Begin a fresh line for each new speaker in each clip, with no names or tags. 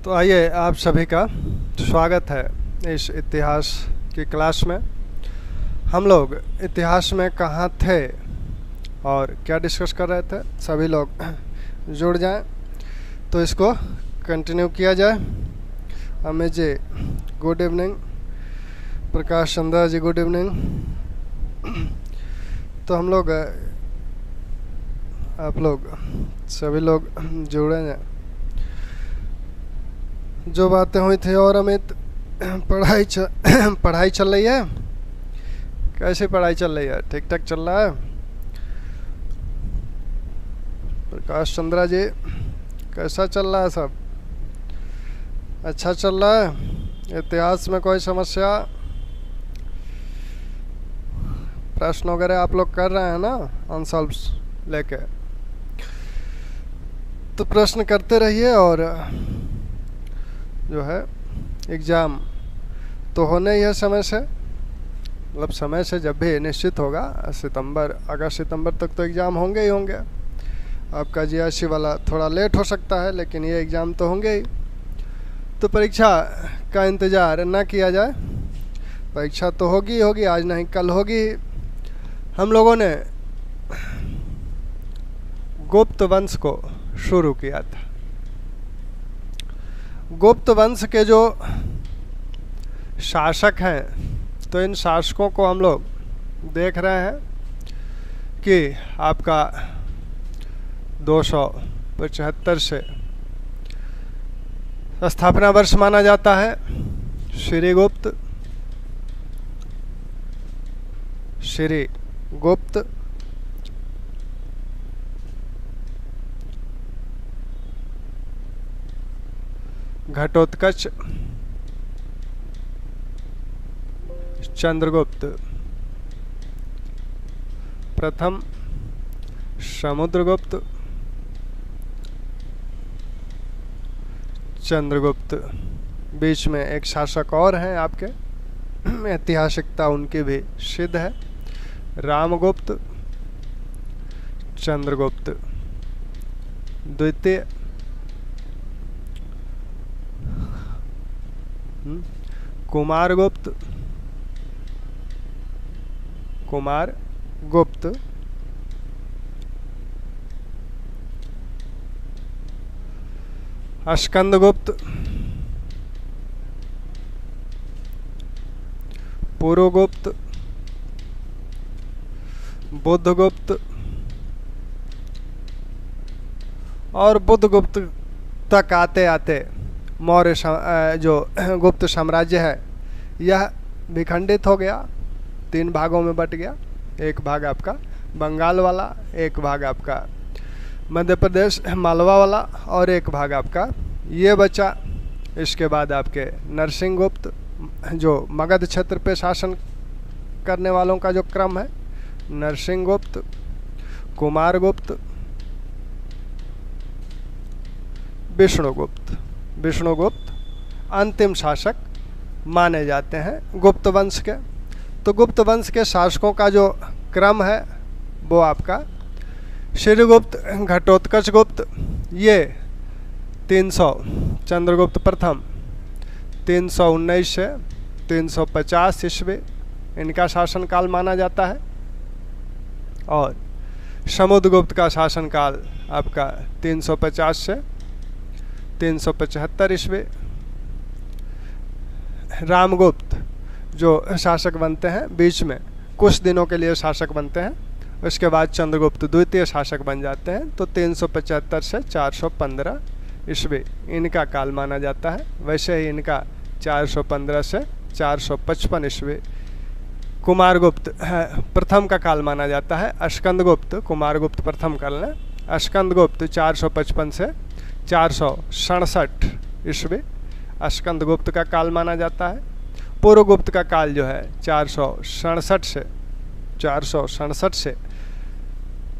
तो आइए आप सभी का स्वागत है इस इतिहास की क्लास में। हम लोग इतिहास में कहाँ थे और क्या डिस्कस कर रहे थे, सभी लोग जुड़ जाएं तो इसको कंटिन्यू किया जाए। अमित जी गुड इवनिंग, प्रकाश चंद्रा जी गुड इवनिंग। तो हम लोग आप लोग सभी लोग जुड़े हैं। जो बातें हुई थी, और अमित पढ़ाई चल रही है? कैसी पढ़ाई चल रही है? ठीक ठाक चल रहा है? प्रकाश चंद्रा जी कैसा चल रहा है? सब अच्छा चल रहा है? इतिहास में कोई समस्या, प्रश्न वगैरह आप लोग कर रहे हैं ना आंसर्स लेके? तो प्रश्न करते रहिए। और जो है एग्ज़ाम तो होने ही है समय से, मतलब समय से जब भी निश्चित होगा, अगस्त सितंबर तक तो एग्ज़ाम होंगे ही होंगे। आपका जीआईसी वाला थोड़ा लेट हो सकता है, लेकिन ये एग्ज़ाम तो होंगे ही। तो परीक्षा का इंतज़ार ना किया जाए, परीक्षा तो होगी ही होगी, आज नहीं कल होगी। हम लोगों ने गुप्त वंश को शुरू किया था। गुप्त वंश के जो शासक हैं, तो इन शासकों को हम लोग देख रहे हैं कि आपका 275 से स्थापना वर्ष माना जाता है। श्रीगुप्त, घटोत्कच, चंद्रगुप्त प्रथम, समुद्रगुप्त, चंद्रगुप्त। बीच में एक शासक और हैं आपके, ऐतिहासिकता उनकी भी सिद्ध है, रामगुप्त, चंद्रगुप्त द्वितीय, कुमारगुप्त, स्कंदगुप्त, पुरुगुप्त, बुद्धगुप्त, और बुद्धगुप्त तक आते आते मौर्य जो गुप्त साम्राज्य है यह विखंडित हो गया, 3 भागों में बट गया। एक भाग आपका बंगाल वाला, एक भाग आपका मध्य प्रदेश मालवा वाला, और एक भाग आपका ये बचा। इसके बाद आपके नरसिंहगुप्त, जो मगध क्षेत्र पे शासन करने वालों का जो क्रम है, नरसिंहगुप्त, कुमारगुप्त, विष्णुगुप्त अंतिम शासक माने जाते हैं गुप्त वंश के। तो गुप्त वंश के शासकों का जो क्रम है वो आपका श्रीगुप्त, घटोत्कच गुप्त, ये 300, चंद्रगुप्त प्रथम 319 से 350 ईस्वी इनका शासनकाल माना जाता है। और समुद्रगुप्त का शासनकाल आपका 350 से 375 ईस्वी। रामगुप्त जो शासक बनते हैं, बीच में कुछ दिनों के लिए शासक बनते हैं, उसके बाद चंद्रगुप्त द्वितीय शासक बन जाते हैं। तो 375 से 415 ईस्वी इनका काल माना जाता है। वैसे ही इनका 415 से 455 ईस्वी कुमारगुप्त प्रथम का काल माना जाता है। स्कंदगुप्त, कुमारगुप्त प्रथम काल है। स्कंदगुप्त 455 से 467 ईस्वी स्कंदगुप्त का काल माना जाता है। पूर्वगुप्त का काल जो है 467 से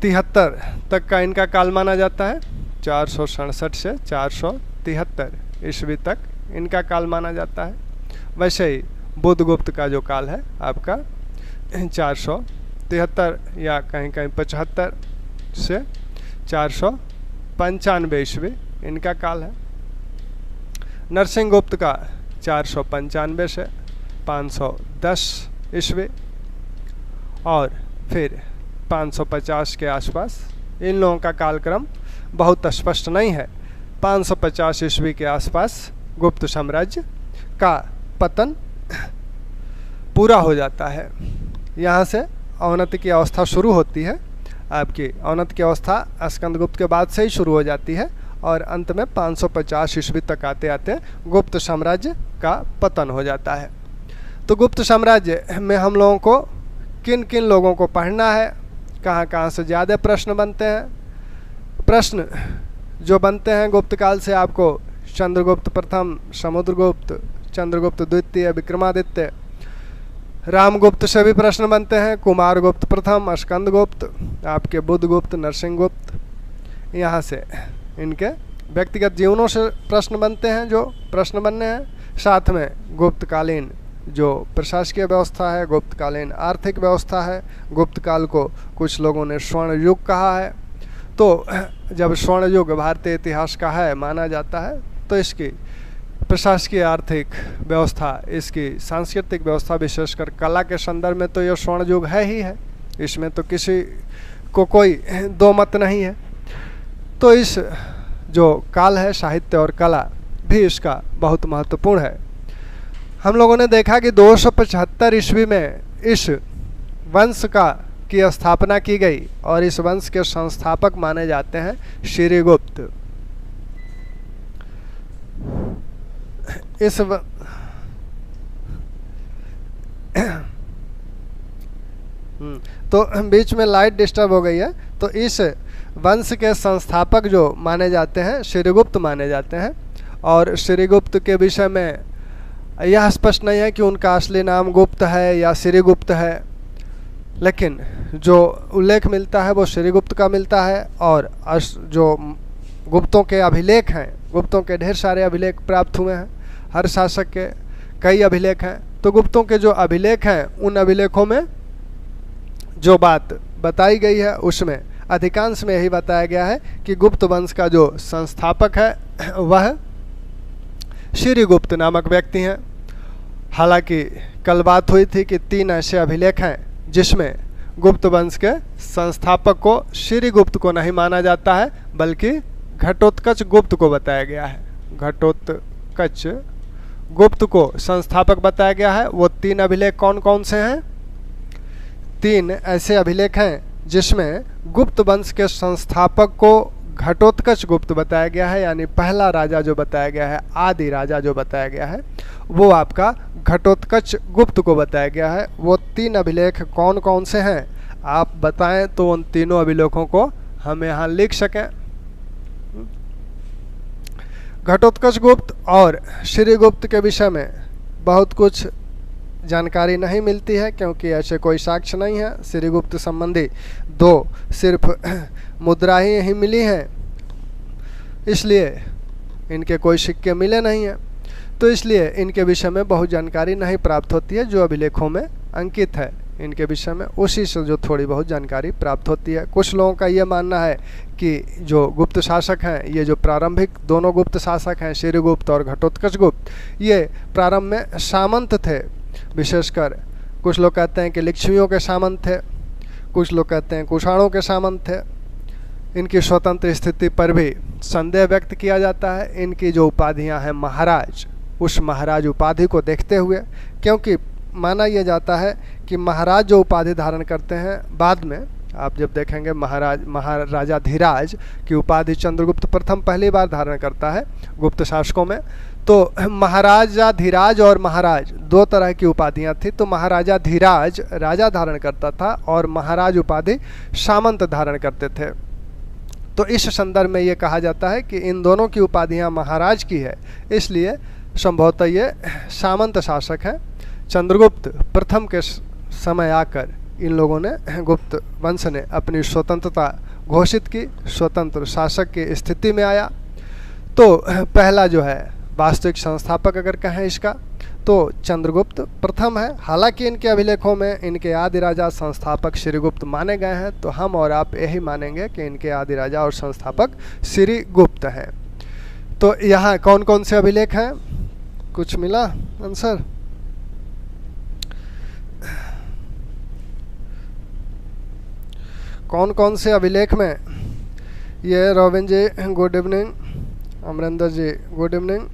73 तक का इनका काल माना जाता है। 467 से 473 ईस्वी तक इनका काल माना जाता है। वैसे ही बुद्धगुप्त का जो काल है आपका 473 या कहीं कहीं 75 से 495 ईस्वी इनका काल है। नरसिंहगुप्त का 495 से 510 ईस्वी और फिर 550 के आसपास। इन लोगों का कालक्रम बहुत स्पष्ट नहीं है। 550 ईस्वी के आसपास गुप्त साम्राज्य का पतन पूरा हो जाता है। यहाँ से अवनति की अवस्था शुरू होती है। आपकी अवनति की अवस्था स्कंदगुप्त के बाद से ही शुरू हो जाती है और अंत में 550 ईस्वी तक आते आते गुप्त साम्राज्य का पतन हो जाता है। तो गुप्त साम्राज्य में हम लोगों को किन किन लोगों को पढ़ना है, कहाँ कहाँ से ज़्यादा प्रश्न बनते हैं। प्रश्न जो बनते हैं गुप्त काल से आपको चंद्रगुप्त प्रथम, समुद्रगुप्त, चंद्रगुप्त द्वितीय, विक्रमादित्य, रामगुप्त से भी प्रश्न बनते हैं, कुमारगुप्त प्रथम, स्कंदगुप्त, आपके बुधगुप्त, नरसिंहगुप्त। यहाँ से इनके व्यक्तिगत जीवनों से प्रश्न बनते हैं जो प्रश्न बनने हैं। साथ में गुप्तकालीन जो प्रशासकीय व्यवस्था है, गुप्तकालीन आर्थिक व्यवस्था है। गुप्त काल को कुछ लोगों ने स्वर्ण युग कहा है। तो जब स्वर्ण युग भारतीय इतिहास का है माना जाता है तो इसकी प्रशासकीय आर्थिक व्यवस्था, इसकी सांस्कृतिक व्यवस्था, विशेषकर कला के संदर्भ में तो यह स्वर्ण युग है ही है। इसमें तो किसी को कोई दो मत नहीं है। तो इस जो काल है, साहित्य और कला भी इसका बहुत महत्वपूर्ण है। हम लोगों ने देखा कि 275 ईस्वी में इस वंश की स्थापना की गई और इस वंश के संस्थापक माने जाते हैं श्रीगुप्त। इस तो बीच में लाइट डिस्टर्ब हो गई है। तो इस वंश के संस्थापक जो माने जाते हैं श्रीगुप्त माने जाते हैं। और श्रीगुप्त के विषय में यह स्पष्ट नहीं है कि उनका असली नाम गुप्त है या श्रीगुप्त है, लेकिन जो उल्लेख मिलता है वो श्रीगुप्त का मिलता है। और जो गुप्तों के अभिलेख हैं, गुप्तों के ढेर सारे अभिलेख प्राप्त हुए हैं। हर शासक के कई अभिलेख हैं। तो गुप्तों के जो अभिलेख हैं उन अभिलेखों में जो बात बताई गई है उसमें अधिकांश में यही बताया गया है कि गुप्त वंश का जो संस्थापक है वह श्रीगुप्त नामक व्यक्ति हैं। हालांकि कल बात हुई थी कि 3 ऐसे अभिलेख हैं जिसमें गुप्त वंश के संस्थापक को श्रीगुप्त को नहीं माना जाता है बल्कि घटोत्कच गुप्त को बताया गया है। घटोत्कच गुप्त को संस्थापक बताया गया है। वो 3 अभिलेख कौन कौन से हैं? 3 ऐसे अभिलेख हैं जिसमें गुप्त वंश के संस्थापक को घटोत्कच गुप्त बताया गया है, यानी पहला राजा जो बताया गया है, आदि राजा जो बताया गया है, वो आपका घटोत्कच गुप्त को बताया गया है। वो 3 अभिलेख कौन कौन से हैं आप बताएं तो उन तीनों अभिलेखों को हम यहाँ लिख सकें। घटोत्कच गुप्त और श्रीगुप्त के विषय में बहुत कुछ जानकारी नहीं मिलती है क्योंकि ऐसे कोई साक्ष्य नहीं है। श्रीगुप्त संबंधी 2 सिर्फ मुद्रा ही मिली हैं, इसलिए इनके कोई सिक्के मिले नहीं हैं। तो इसलिए इनके विषय में बहुत जानकारी नहीं प्राप्त होती है। जो अभिलेखों में अंकित है इनके विषय में उसी से जो थोड़ी बहुत जानकारी प्राप्त होती है। कुछ लोगों का ये मानना है कि जो गुप्त शासक हैं, ये जो प्रारंभिक दोनों गुप्त शासक हैं श्रीगुप्त और घटोत्कच गुप्त, ये प्रारंभ में सामंत थे। विशेषकर कुछ लोग कहते हैं कि लिच्छवियों के सामंत थे, कुछ लोग कहते हैं कुषाणों के सामंत थे। इनकी स्वतंत्र स्थिति पर भी संदेह व्यक्त किया जाता है। इनकी जो उपाधियां हैं महाराज, उस महाराज उपाधि को देखते हुए, क्योंकि माना यह जाता है कि महाराज जो उपाधि धारण करते हैं, बाद में आप जब देखेंगे महाराजा धीराज की उपाधि चंद्रगुप्त प्रथम पहली बार धारण करता है गुप्त शासकों में। तो महाराजा धीराज और महाराज 2 तरह की उपाधियां थी। तो महाराजा धीराज राजा धारण करता था और महाराज उपाधि सामंत धारण करते थे। तो इस संदर्भ में ये कहा जाता है कि इन दोनों की उपाधियां महाराज की है, इसलिए संभवतः ये सामंत शासक हैं। चंद्रगुप्त प्रथम के समय आकर इन लोगों ने, गुप्त वंश ने अपनी स्वतंत्रता घोषित की, स्वतंत्र शासक की स्थिति में आया। तो पहला जो है वास्तविक संस्थापक अगर कहें इसका तो चंद्रगुप्त प्रथम है। हालांकि इनके अभिलेखों में इनके आदि राजा संस्थापक श्रीगुप्त माने गए हैं, तो हम और आप यही मानेंगे कि इनके आदि राजा और संस्थापक श्रीगुप्त हैं। तो यहाँ कौन कौन से अभिलेख हैं? कुछ मिला आंसर? कौन कौन से अभिलेख में, ये रोबिन जी गुड इवनिंग, अमरिंदर जी गुड इवनिंग,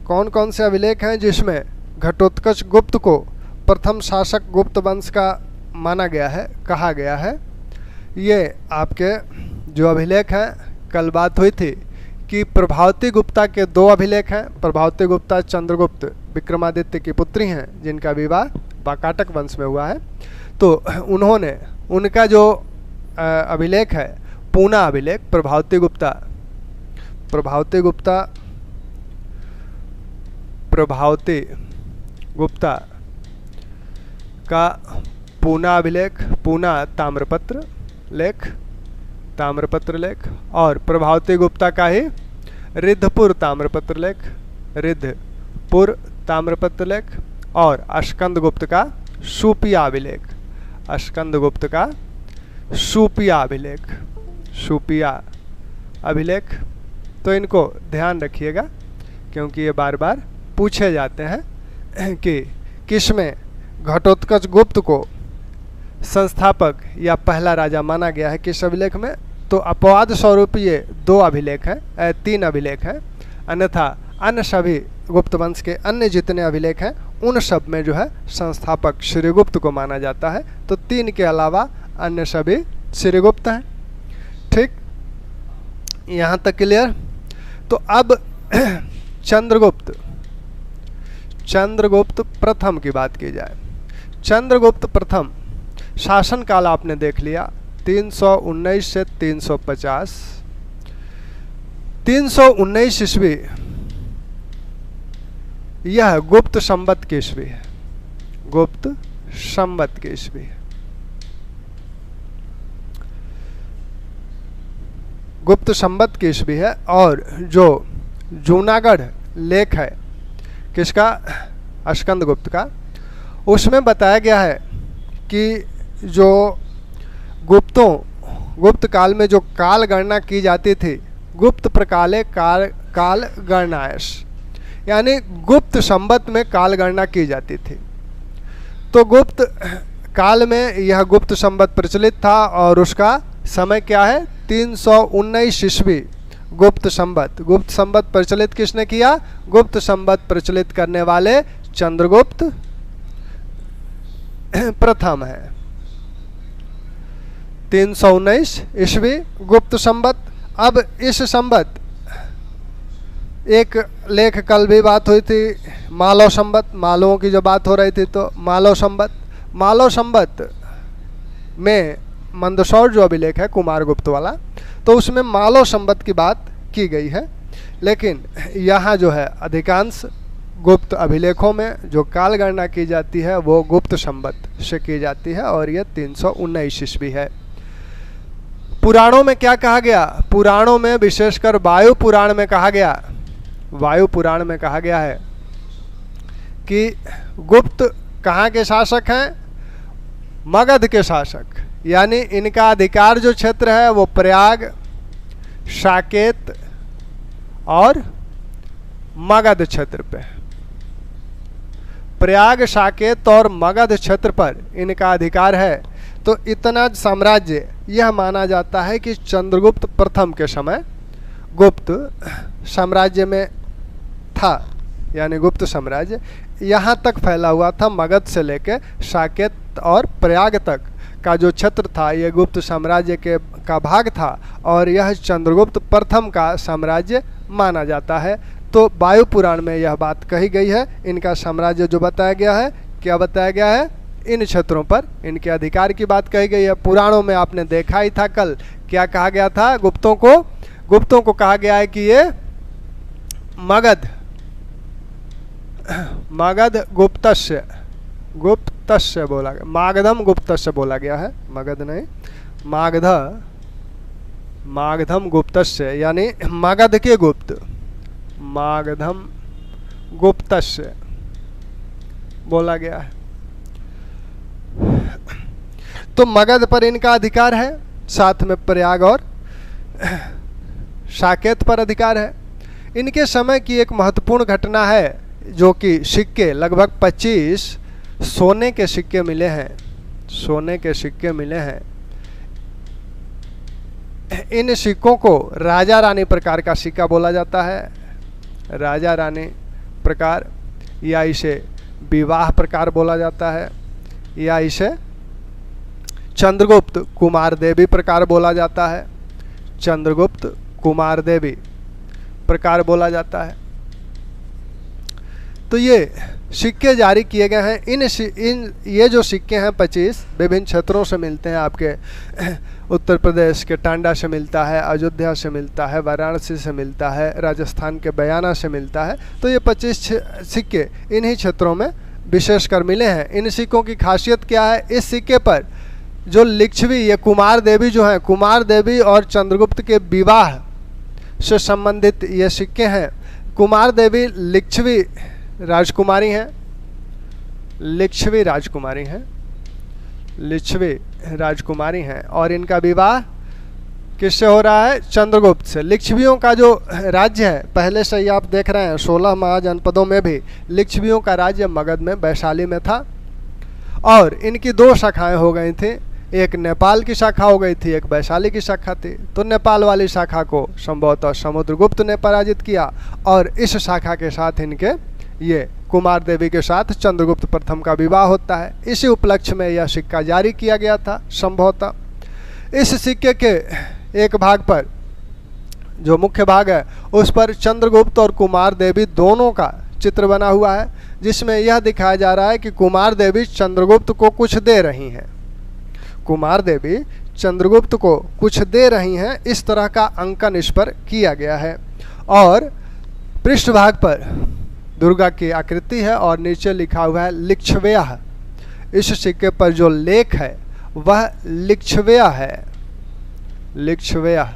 कौन कौन से अभिलेख हैं जिसमें घटोत्कच गुप्त को प्रथम शासक गुप्त वंश का माना गया है, कहा गया है? ये आपके जो अभिलेख हैं, कल बात हुई थी कि प्रभावती गुप्ता के 2 अभिलेख हैं। प्रभावती गुप्ता चंद्रगुप्त विक्रमादित्य की पुत्री हैं जिनका विवाह वाकाटक वंश में हुआ है। तो उन्होंने, उनका जो अभिलेख है पूना अभिलेख, प्रभावती गुप्ता का पूना अभिलेख, पूना ताम्रपत्र लेख, और प्रभावती गुप्ता का ही रिद्धपुर ताम्रपत्र लेख, और अस्कंदगुप्त का शूपिया अभिलेख। तो इनको ध्यान रखिएगा क्योंकि ये बार बार पूछे जाते हैं कि किसमें घटोत्कच गुप्त को संस्थापक या पहला राजा माना गया है, किस अभिलेख में? तो अपवाद स्वरूप ये 2 अभिलेख हैं, 3 अभिलेख हैं, अन्यथा अन्य सभी गुप्त वंश के अन्य जितने अभिलेख हैं उन सब में जो है संस्थापक श्रीगुप्त को माना जाता है। तो 3 के अलावा अन्य सभी श्रीगुप्त हैं। ठीक, यहाँ तक क्लियर? तो अब चंद्रगुप्त प्रथम की बात की जाए। चंद्रगुप्त प्रथम शासन काल आपने देख लिया 319 से 350। 319 ईस्वी यह गुप्त संवत की ईस्वी है, गुप्त संवत की ईस्वी है। गुप्त संवत की ईस्वी है। और जो जूनागढ़ लेख है किसका? अस्कंदगुप्त का, उसमें बताया गया है कि जो गुप्त काल में जो काल गणना की जाती थी, गुप्त प्रकाले काल गणनायस, यानी गुप्त संवत में काल गणना की जाती थी। तो गुप्त काल में यह गुप्त संवत प्रचलित था और उसका समय क्या है? 319 ईस्वी गुप्त संवत प्रचलित किसने किया? गुप्त संवत प्रचलित करने वाले चंद्रगुप्त प्रथम है। 319 ईस्वी गुप्त संवत। अब इस संवत, एक लेख कल भी बात हुई थी, मालव संवत, मालवों की जो बात हो रही थी, तो मालव संवत में मंदसौर जो अभिलेख है कुमारगुप्त वाला, तो उसमें मालव संवत की बात की गई है। लेकिन यहाँ जो है अधिकांश गुप्त अभिलेखों में जो काल गणना की जाती है वो गुप्त संवत से की जाती है और यह 319 ईस्वी है। पुराणों में क्या कहा गया? पुराणों में विशेषकर वायु पुराण में कहा गया है कि गुप्त कहाँ के शासक हैं? मगध के शासक, यानी इनका अधिकार जो क्षेत्र है वो प्रयाग, साकेत और मगध क्षेत्र पे, प्रयाग, साकेत और मगध क्षेत्र पर इनका अधिकार है। तो इतना साम्राज्य यह माना जाता है कि चंद्रगुप्त प्रथम के समय गुप्त साम्राज्य में था, यानी गुप्त साम्राज्य यहाँ तक फैला हुआ था, मगध से लेकर साकेत और प्रयाग तक का जो क्षेत्र था ये गुप्त साम्राज्य का भाग था और यह चंद्रगुप्त प्रथम का साम्राज्य माना जाता है। तो वायु पुराण में यह बात कही गई है। इनका साम्राज्य जो बताया गया है, क्या बताया गया है? इन क्षेत्रों पर इनके अधिकार की बात कही गई है। पुराणों में आपने देखा ही था कल, क्या कहा गया था? गुप्तों को कहा गया है कि ये मगध गुप्तस्य बोला गया, मागधम गुप्तस्य बोला गया है, मगध नहीं, मागधम गुप्तस्य, यानी मगध के गुप्त, मागधम गुप्तस्य बोला गया है। तो मगध पर इनका अधिकार है, साथ में प्रयाग और साकेत पर अधिकार है। इनके समय की एक महत्वपूर्ण घटना है, जो कि सिक्के लगभग 25 सोने के सिक्के मिले हैं, सोने के सिक्के मिले हैं। इन सिक्कों को राजा रानी प्रकार का सिक्का बोला जाता है, राजा रानी प्रकार, या इसे विवाह प्रकार बोला जाता है, या इसे चंद्रगुप्त कुमार देवी प्रकार बोला जाता है, चंद्रगुप्त कुमार देवी प्रकार बोला जाता है। तो ये सिक्के जारी किए गए हैं। ये जो सिक्के हैं 25 विभिन्न क्षेत्रों से मिलते हैं। आपके उत्तर प्रदेश के टांडा से मिलता है, अयोध्या से मिलता है, वाराणसी से मिलता है, राजस्थान के बयाना से मिलता है। तो ये 25 सिक्के इन्हीं क्षेत्रों में विशेषकर मिले हैं। इन सिक्कों की खासियत क्या है? इस सिक्के पर जो लिच्छवी, ये कुमार देवी जो हैं, कुमार देवी और चंद्रगुप्त के विवाह से संबंधित ये सिक्के हैं। कुमार देवी लिच्छवी राजकुमारी हैं, लिच्छवी राजकुमारी हैं, लिच्छवी राजकुमारी हैं, और इनका विवाह किससे हो रहा है? चंद्रगुप्त से। लिच्छवियों का जो राज्य है, पहले से ही आप देख रहे हैं 16 महाजनपदों में भी लिच्छवियों का राज्य मगध में, वैशाली में था। और इनकी 2 शाखाएं हो गई थी, एक नेपाल की शाखा हो गई थी, एक वैशाली की शाखा थी। तो नेपाल वाली शाखा को संभवतः समुद्रगुप्त ने पराजित किया, और इस शाखा के साथ इनके, ये कुमार देवी के साथ चंद्रगुप्त प्रथम का विवाह होता है। इसी उपलक्ष्य में यह सिक्का जारी किया गया था संभवतः। इस सिक्के के एक भाग पर, जो मुख्य भाग है, उस पर चंद्रगुप्त और कुमार देवी दोनों का चित्र बना हुआ है, जिसमें यह दिखाया जा रहा है कि कुमार देवी चंद्रगुप्त को कुछ दे रही हैं, कुमार देवी चंद्रगुप्त को कुछ दे रही हैं। इस तरह का अंकन इस पर किया गया है। और पृष्ठभाग पर दुर्गा की आकृति है और नीचे लिखा हुआ है लिच्छव्यः। इस सिक्के पर जो लेख है वह लिच्छव्यः है, लिच्छव्यः।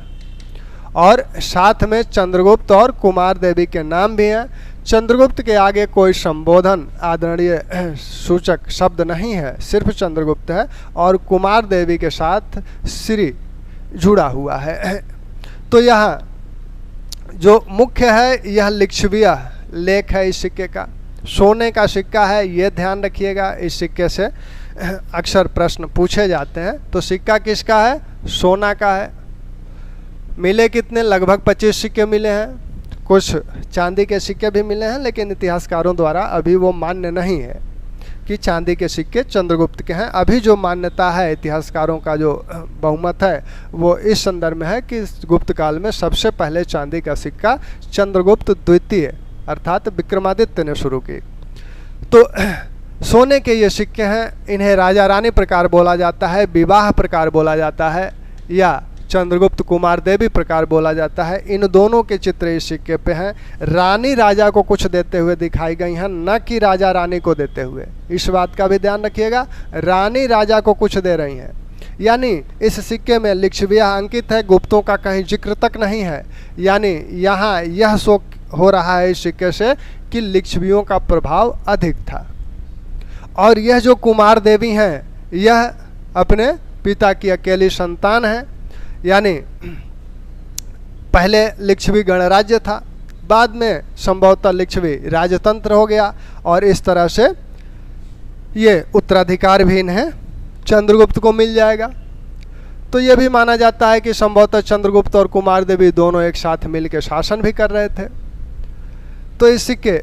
और साथ में चंद्रगुप्त और कुमार देवी के नाम भी हैं। चंद्रगुप्त के आगे कोई संबोधन आदरणीय सूचक शब्द नहीं है, सिर्फ चंद्रगुप्त है, और कुमार देवी के साथ श्री जुड़ा हुआ है। तो यहाँ जो मुख्य है यह लिच्छव्यः लेख है इस सिक्के का। सोने का सिक्का है, ये ध्यान रखिएगा। इस सिक्के से अक्सर प्रश्न पूछे जाते हैं। तो सिक्का किसका है? सोना का है। मिले कितने? लगभग 25 सिक्के मिले हैं। कुछ चांदी के सिक्के भी मिले हैं, लेकिन इतिहासकारों द्वारा अभी वो मान्य नहीं है कि चांदी के सिक्के चंद्रगुप्त के हैं। अभी जो मान्यता है, इतिहासकारों का जो बहुमत है, वो इस संदर्भ में है कि गुप्त काल में सबसे पहले चांदी का सिक्का चंद्रगुप्त द्वितीय अर्थात विक्रमादित्य ने शुरू की। तो सोने के ये सिक्के हैं। इन्हें राजा रानी प्रकार बोला जाता है, विवाह प्रकार बोला जाता है, या चंद्रगुप्त कुमार देवी प्रकार बोला जाता है। इन दोनों के चित्र इस सिक्के पे हैं। रानी राजा को कुछ देते हुए दिखाई गई हैं, न कि राजा रानी को देते हुए। इस बात का भी ध्यान रखिएगा, रानी राजा को कुछ दे रही हैं। यानी इस सिक्के में लिच्छव्यः अंकित है, गुप्तों का कहीं जिक्र तक नहीं है। यानी यहाँ यह शो हो रहा है इस सिक्के से कि लिच्छवियों का प्रभाव अधिक था। और यह जो कुमार देवी हैं, यह अपने पिता की अकेली संतान है। यानी पहले लिच्छवी गणराज्य था, बाद में संभवतः लिच्छवी राजतंत्र हो गया, और इस तरह से ये उत्तराधिकार भी इन्हें चंद्रगुप्त को मिल जाएगा। तो ये भी माना जाता है कि संभवतः चंद्रगुप्त और कुमार देवी दोनों एक साथ मिलकर शासन भी कर रहे थे। तो इस सिक्के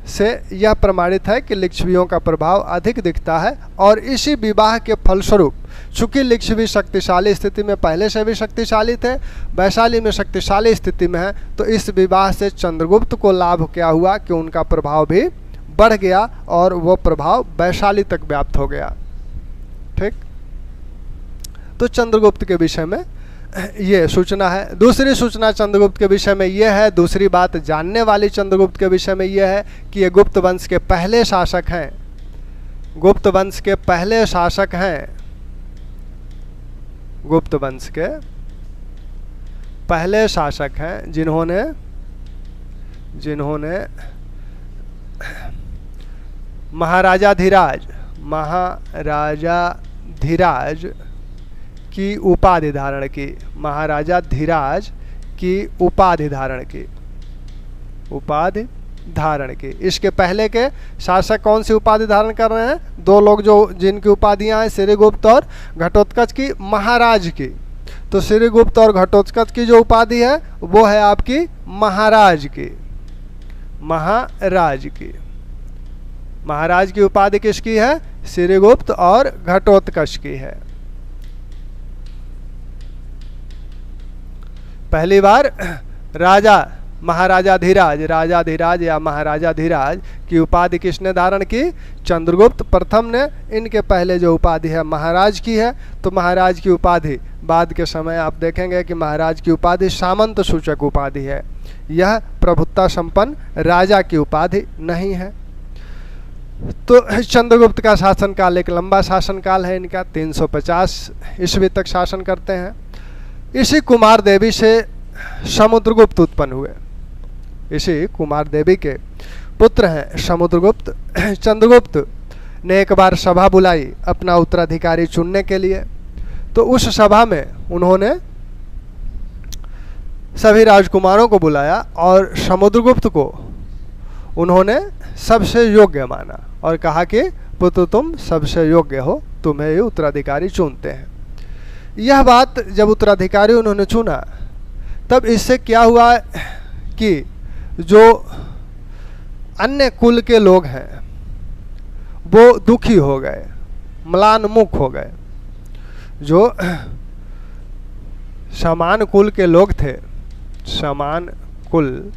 से यह प्रमाणित है कि लिच्छवियों का प्रभाव अधिक दिखता है। और इसी विवाह के फलस्वरूप, चूंकि लिच्छवी शक्तिशाली स्थिति में पहले से भी शक्तिशाली थे, वैशाली में शक्तिशाली स्थिति में है, तो इस विवाह से चंद्रगुप्त को लाभ क्या हुआ कि उनका प्रभाव भी बढ़ गया और वो प्रभाव वैशाली तक व्याप्त हो गया। ठीक, तो चंद्रगुप्त के विषय में ये सूचना है। दूसरी सूचना चंद्रगुप्त के विषय में ये है, दूसरी बात जानने वाली चंद्रगुप्त के विषय में ये है कि ये गुप्त वंश के पहले शासक हैं, गुप्त वंश के पहले शासक हैं, गुप्त वंश के पहले शासक हैं जिन्होंने महाराजाधिराज की उपाधि धारण की, महाराजाधिराज की उपाधि धारण की, उपाधि धारण की। इसके पहले के शासक कौन सी उपाधि धारण कर रहे हैं? दो लोग जो जिनकी उपाधियां हैं श्रीगुप्त और घटोत्कच की, महाराज की। तो श्रीगुप्त और घटोत्कच की जो उपाधि है वो है आपकी महाराज की, महाराज की। महाराज की उपाधि किसकी है? श्रीगुप्त और घटोत्कच की है। पहली बार राजा महाराजाधिराज, राजाधिराज या महाराजाधिराज की उपाधि किसने धारण की? चंद्रगुप्त प्रथम ने। इनके पहले जो उपाधि है महाराज की है। तो महाराज की उपाधि बाद के समय आप देखेंगे कि महाराज की उपाधि सामंत सूचक उपाधि है, यह प्रभुत्ता संपन्न राजा की उपाधि नहीं है। तो चंद्रगुप्त का शासनकाल एक लंबा शासनकाल है इनका, 350 ईस्वी तक शासन करते हैं। इसी कुमार देवी से समुद्रगुप्त उत्पन्न हुए। इसी कुमार देवी के पुत्र हैं समुद्रगुप्त। चंद्रगुप्त ने एक बार सभा बुलाई अपना उत्तराधिकारी चुनने के लिए। तो उस सभा में उन्होंने सभी राजकुमारों को बुलाया और समुद्रगुप्त को उन्होंने सबसे योग्य माना और कहा कि पुत्र तुम सबसे योग्य हो, तुम्हें ये उत्तराधिकारी चुनते हैं। यह बात जब उत्तराधिकारी उन्होंने चुना तब इससे क्या हुआ कि जो अन्य कुल के लोग हैं वो दुखी हो गए, म्लानमुख हो गए। जो समान कुल के लोग थे, समान कुल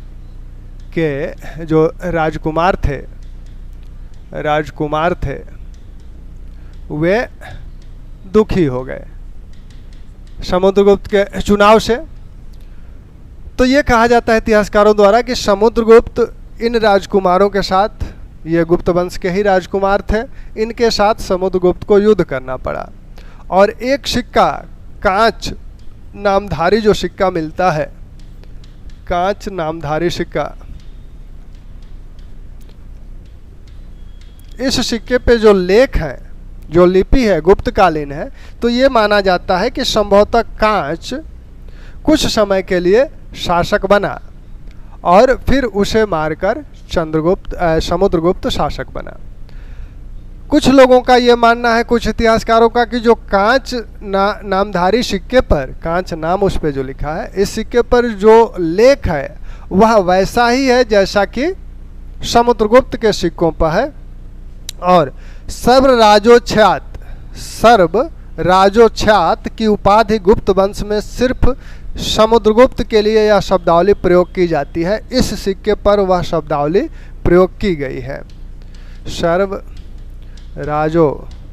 के जो राजकुमार थे वे दुखी हो गए समुद्रगुप्त के चुनाव से। तो ये कहा जाता है इतिहासकारों द्वारा कि समुद्रगुप्त इन राजकुमारों के साथ, ये गुप्त वंश के ही राजकुमार थे, इनके साथ समुद्रगुप्त को युद्ध करना पड़ा। और एक सिक्का, कांच नामधारी जो सिक्का मिलता है, कांच नामधारी सिक्का, इस सिक्के पे जो लेख है, जो लिपि है गुप्तकालीन है, तो ये माना जाता है कि संभवतः कांच कुछ समय के लिए शासक बना और फिर उसे मारकर समुद्रगुप्त शासक बना। कुछ लोगों का ये मानना है, कुछ इतिहासकारों का, कि जो कांच नामधारी सिक्के पर, कांच नाम उस पर जो लिखा है, इस सिक्के पर जो लेख है वह वैसा ही है जैसा कि समुद्रगुप्त के सिक्कों पर है। और सर्व राजोच्छ्यात की उपाधि गुप्त वंश में सिर्फ समुद्रगुप्त के लिए यह शब्दावली प्रयोग की जाती है। इस सिक्के पर वह शब्दावली प्रयोग की गई है, सर्व राजोच्छ्यात।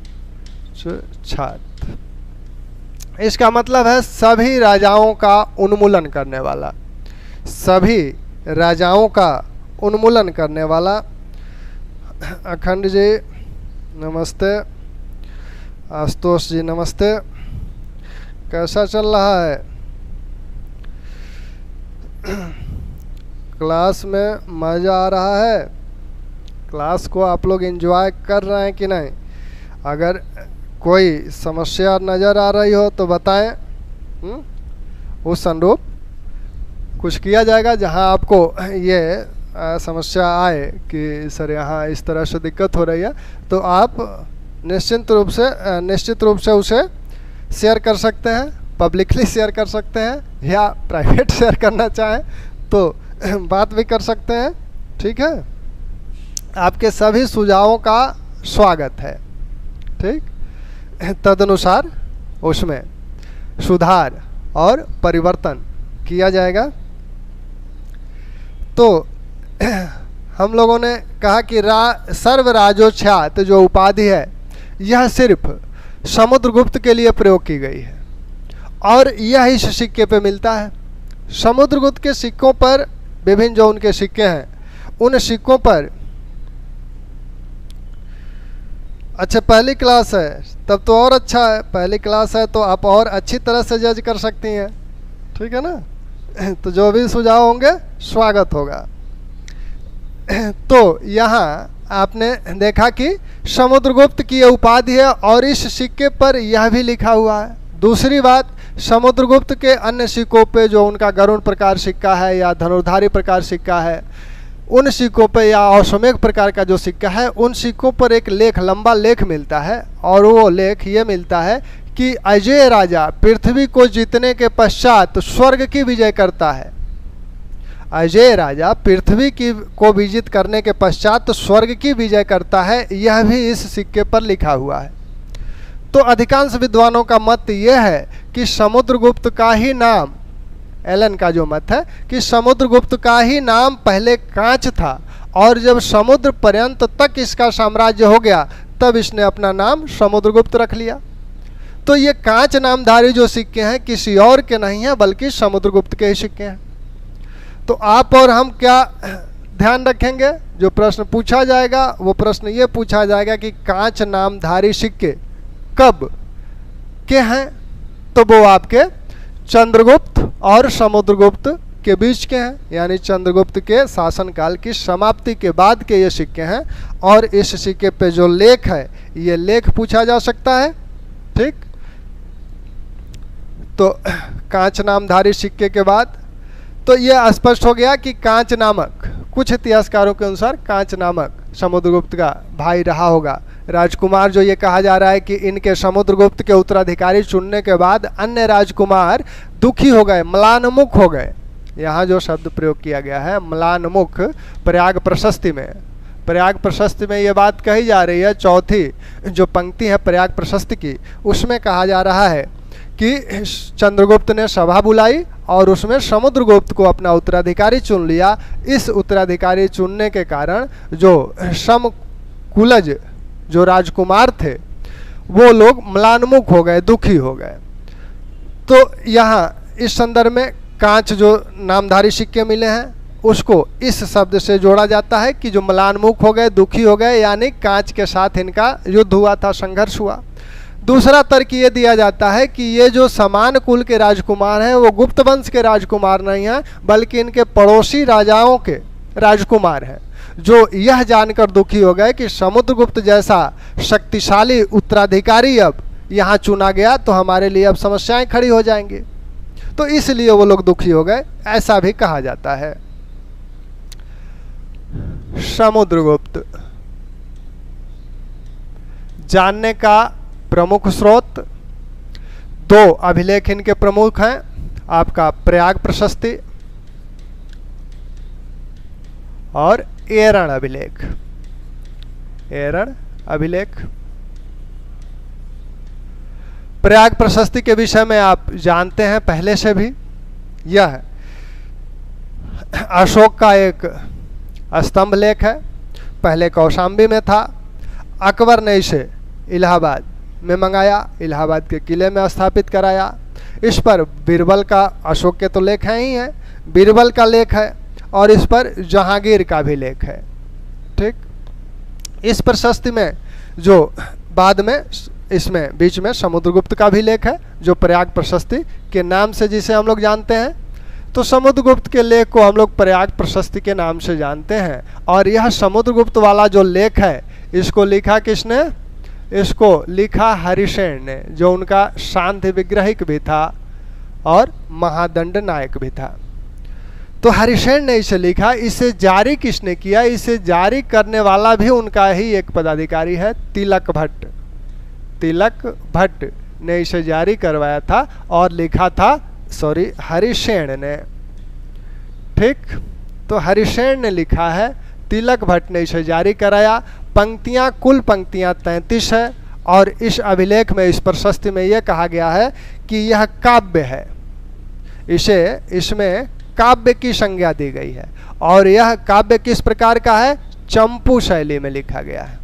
इसका मतलब है सभी राजाओं का उन्मूलन करने वाला, सभी राजाओं का उन्मूलन करने वाला। अखंड जी नमस्ते, आशुतोष जी नमस्ते, कैसा चल रहा है? क्लास में मज़ा आ रहा है? क्लास को आप लोग एंजॉय कर रहे हैं कि नहीं? अगर कोई समस्या नज़र आ रही हो तो बताएं, उस अनुरूप कुछ किया जाएगा। जहां आपको ये समस्या आए कि सर यहाँ इस तरह से दिक्कत हो रही है, तो आप निश्चित रूप से उसे शेयर कर सकते हैं, पब्लिकली शेयर कर सकते हैं, या प्राइवेट शेयर करना चाहें तो बात भी कर सकते हैं। ठीक है, आपके सभी सुझावों का स्वागत है। ठीक, तदनुसार उसमें सुधार और परिवर्तन किया जाएगा। तो हम लोगों ने कहा कि सर्व राजोच्छ्यात जो उपाधि है यह सिर्फ समुद्रगुप्त के लिए प्रयोग की गई है और यह इस सिक्के पे मिलता है। समुद्रगुप्त के सिक्कों पर, विभिन्न जो उनके सिक्के हैं, उन सिक्कों पर, अच्छा पहली क्लास है तब तो और अच्छा है, पहली क्लास है तो आप और अच्छी तरह से जज कर सकती हैं। ठीक है ना? तो जो भी सुझाव होंगे स्वागत होगा। तो यहाँ आपने देखा कि समुद्रगुप्त की यह उपाधि है और इस सिक्के पर यह भी लिखा हुआ है। दूसरी बात, समुद्रगुप्त के अन्य सिक्कों पे जो उनका गरुण प्रकार सिक्का है या धनुर्धारी प्रकार सिक्का है, उन सिक्कों पर या अश्वमेध प्रकार का जो सिक्का है उन सिक्कों पर एक लेख, लंबा लेख मिलता है और वो लेख ये मिलता है कि अजय राजा पृथ्वी को जीतने के पश्चात स्वर्ग की विजय करता है। अजय राजा पृथ्वी को विजित करने के पश्चात स्वर्ग की विजय करता है, यह भी इस सिक्के पर लिखा हुआ है। तो अधिकांश विद्वानों का मत यह है कि समुद्रगुप्त का ही नाम, एलन का जो मत है कि समुद्रगुप्त का ही नाम पहले कांच था और जब समुद्र पर्यंत तक इसका साम्राज्य हो गया तब इसने अपना नाम समुद्रगुप्त रख लिया। तो ये कांच नामधारी जो सिक्के हैं किसी और के नहीं हैं बल्कि समुद्रगुप्त के ही सिक्के हैं। तो आप और हम क्या ध्यान रखेंगे, जो प्रश्न पूछा जाएगा वो प्रश्न ये पूछा जाएगा कि कांच नामधारी सिक्के कब के हैं, तो वो आपके चंद्रगुप्त और समुद्रगुप्त के बीच के हैं, यानी चंद्रगुप्त के शासनकाल की समाप्ति के बाद के ये सिक्के हैं। और इस सिक्के पे जो लेख है ये लेख पूछा जा सकता है। ठीक, तो कांच नामधारी सिक्के के बाद तो ये स्पष्ट हो गया कि कांच नामक, कुछ इतिहासकारों के अनुसार कांच नामक समुद्रगुप्त का भाई रहा होगा राजकुमार। जो ये कहा जा रहा है कि इनके समुद्रगुप्त के उत्तराधिकारी चुनने के बाद अन्य राजकुमार दुखी हो गए, म्लानमुख हो गए। यहाँ जो शब्द प्रयोग किया गया है म्लानमुख, प्रयाग प्रशस्ति में, प्रयाग प्रशस्ति में ये बात कही जा रही है, चौथी जो पंक्ति है प्रयाग प्रशस्ति की, उसमें कहा जा रहा है कि चंद्रगुप्त ने सभा बुलाई और उसमें समुद्रगुप्त को अपना उत्तराधिकारी चुन लिया। इस उत्तराधिकारी चुनने के कारण जो समकुलज जो राजकुमार थे वो लोग म्लानमुख हो गए, दुखी हो गए। तो यहाँ इस संदर्भ में कांच जो नामधारी सिक्के मिले हैं उसको इस शब्द से जोड़ा जाता है कि जो म्लानमुख हो गए, दुखी हो गए, यानी कांच के साथ इनका युद्ध हुआ था, संघर्ष हुआ। दूसरा तर्क ये दिया जाता है कि ये जो समान कुल के राजकुमार हैं वो गुप्त वंश के राजकुमार नहीं हैं बल्कि इनके पड़ोसी राजाओं के राजकुमार हैं, जो यह जानकर दुखी हो गए कि समुद्रगुप्त जैसा शक्तिशाली उत्तराधिकारी अब यहाँ चुना गया तो हमारे लिए अब समस्याएं खड़ी हो जाएंगी, तो इसलिए वो लोग दुखी हो गए, ऐसा भी कहा जाता है। समुद्रगुप्त जानने का प्रमुख स्रोत, दो अभिलेख इनके प्रमुख हैं, आपका प्रयाग प्रशस्ति और एरण अभिलेख। एरण अभिलेख, प्रयाग प्रशस्ति के विषय में आप जानते हैं पहले से भी, यह अशोक का एक स्तंभ लेख है, पहले कौशाम्बी में था, अकबर ने इसे इलाहाबाद में मंगाया, इलाहाबाद के किले में स्थापित कराया। इस पर बीरबल का, अशोक के तो लेख हैं ही हैं, बीरबल का लेख है और इस पर जहांगीर का भी लेख है। ठीक, इस प्रशस्ति में जो बाद में इसमें बीच में समुद्रगुप्त का भी लेख है जो प्रयाग प्रशस्ति के नाम से जिसे हम लोग जानते हैं। तो समुद्रगुप्त के लेख को हम लोग प्रयाग प्रशस्ति के नाम से जानते हैं। और यह समुद्रगुप्त वाला जो लेख है इसको लिखा किसने? इसको लिखा हरिसेन ने, जो उनका शांति विग्रहिक भी था और महादंड नायक भी था। तो हरिसेन ने इसे लिखा। इसे जारी किसने किया? इसे जारी करने वाला भी उनका ही एक पदाधिकारी है, तिलक भट्ट। तिलक भट्ट ने इसे जारी करवाया था और लिखा था हरिसेन ने। ठीक, तो हरिसेन ने लिखा है, तिलक भट्ट ने इसे जारी कराया। पंक्तियां, कुल पंक्तियां 33 है और इस अभिलेख में, इस प्रशस्ति में यह कहा गया है कि यह काव्य है। इसमें काव्य की संज्ञा दी गई है और यह काव्य किस प्रकार का है? चंपू शैली में लिखा गया है।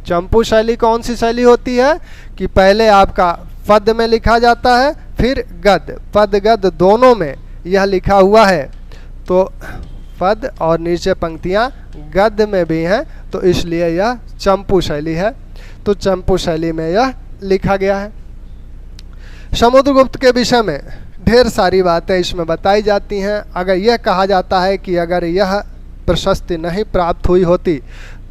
चंपू शैली कौन सी शैली होती है कि पहले आपका पद में लिखा जाता है, फिर गद, पद गद दोनों में यह लिखा हुआ है। तो पद और नीचे पंक्तियां गद में भी हैं, तो इसलिए यह चंपू शैली है। तो चंपू शैली में यह लिखा गया है। समुद्रगुप्त के विषय में ढेर सारी बातें इसमें बताई जाती हैं। अगर यह कहा जाता है कि अगर यह प्रशस्ति नहीं प्राप्त हुई होती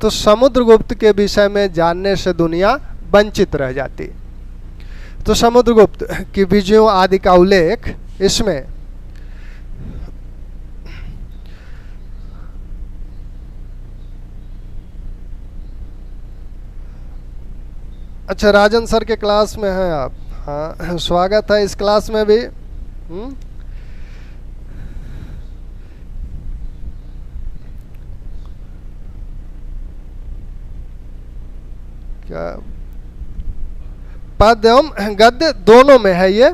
तो समुद्रगुप्त के विषय में जानने से दुनिया वंचित रह जाती। तो समुद्रगुप्त की विजयों आदि का उल्लेख इसमें अच्छा, राजन सर के क्लास में हैं आप? हाँ, स्वागत है इस क्लास में भी। क्या पद एवं गद्य दोनों में है ये।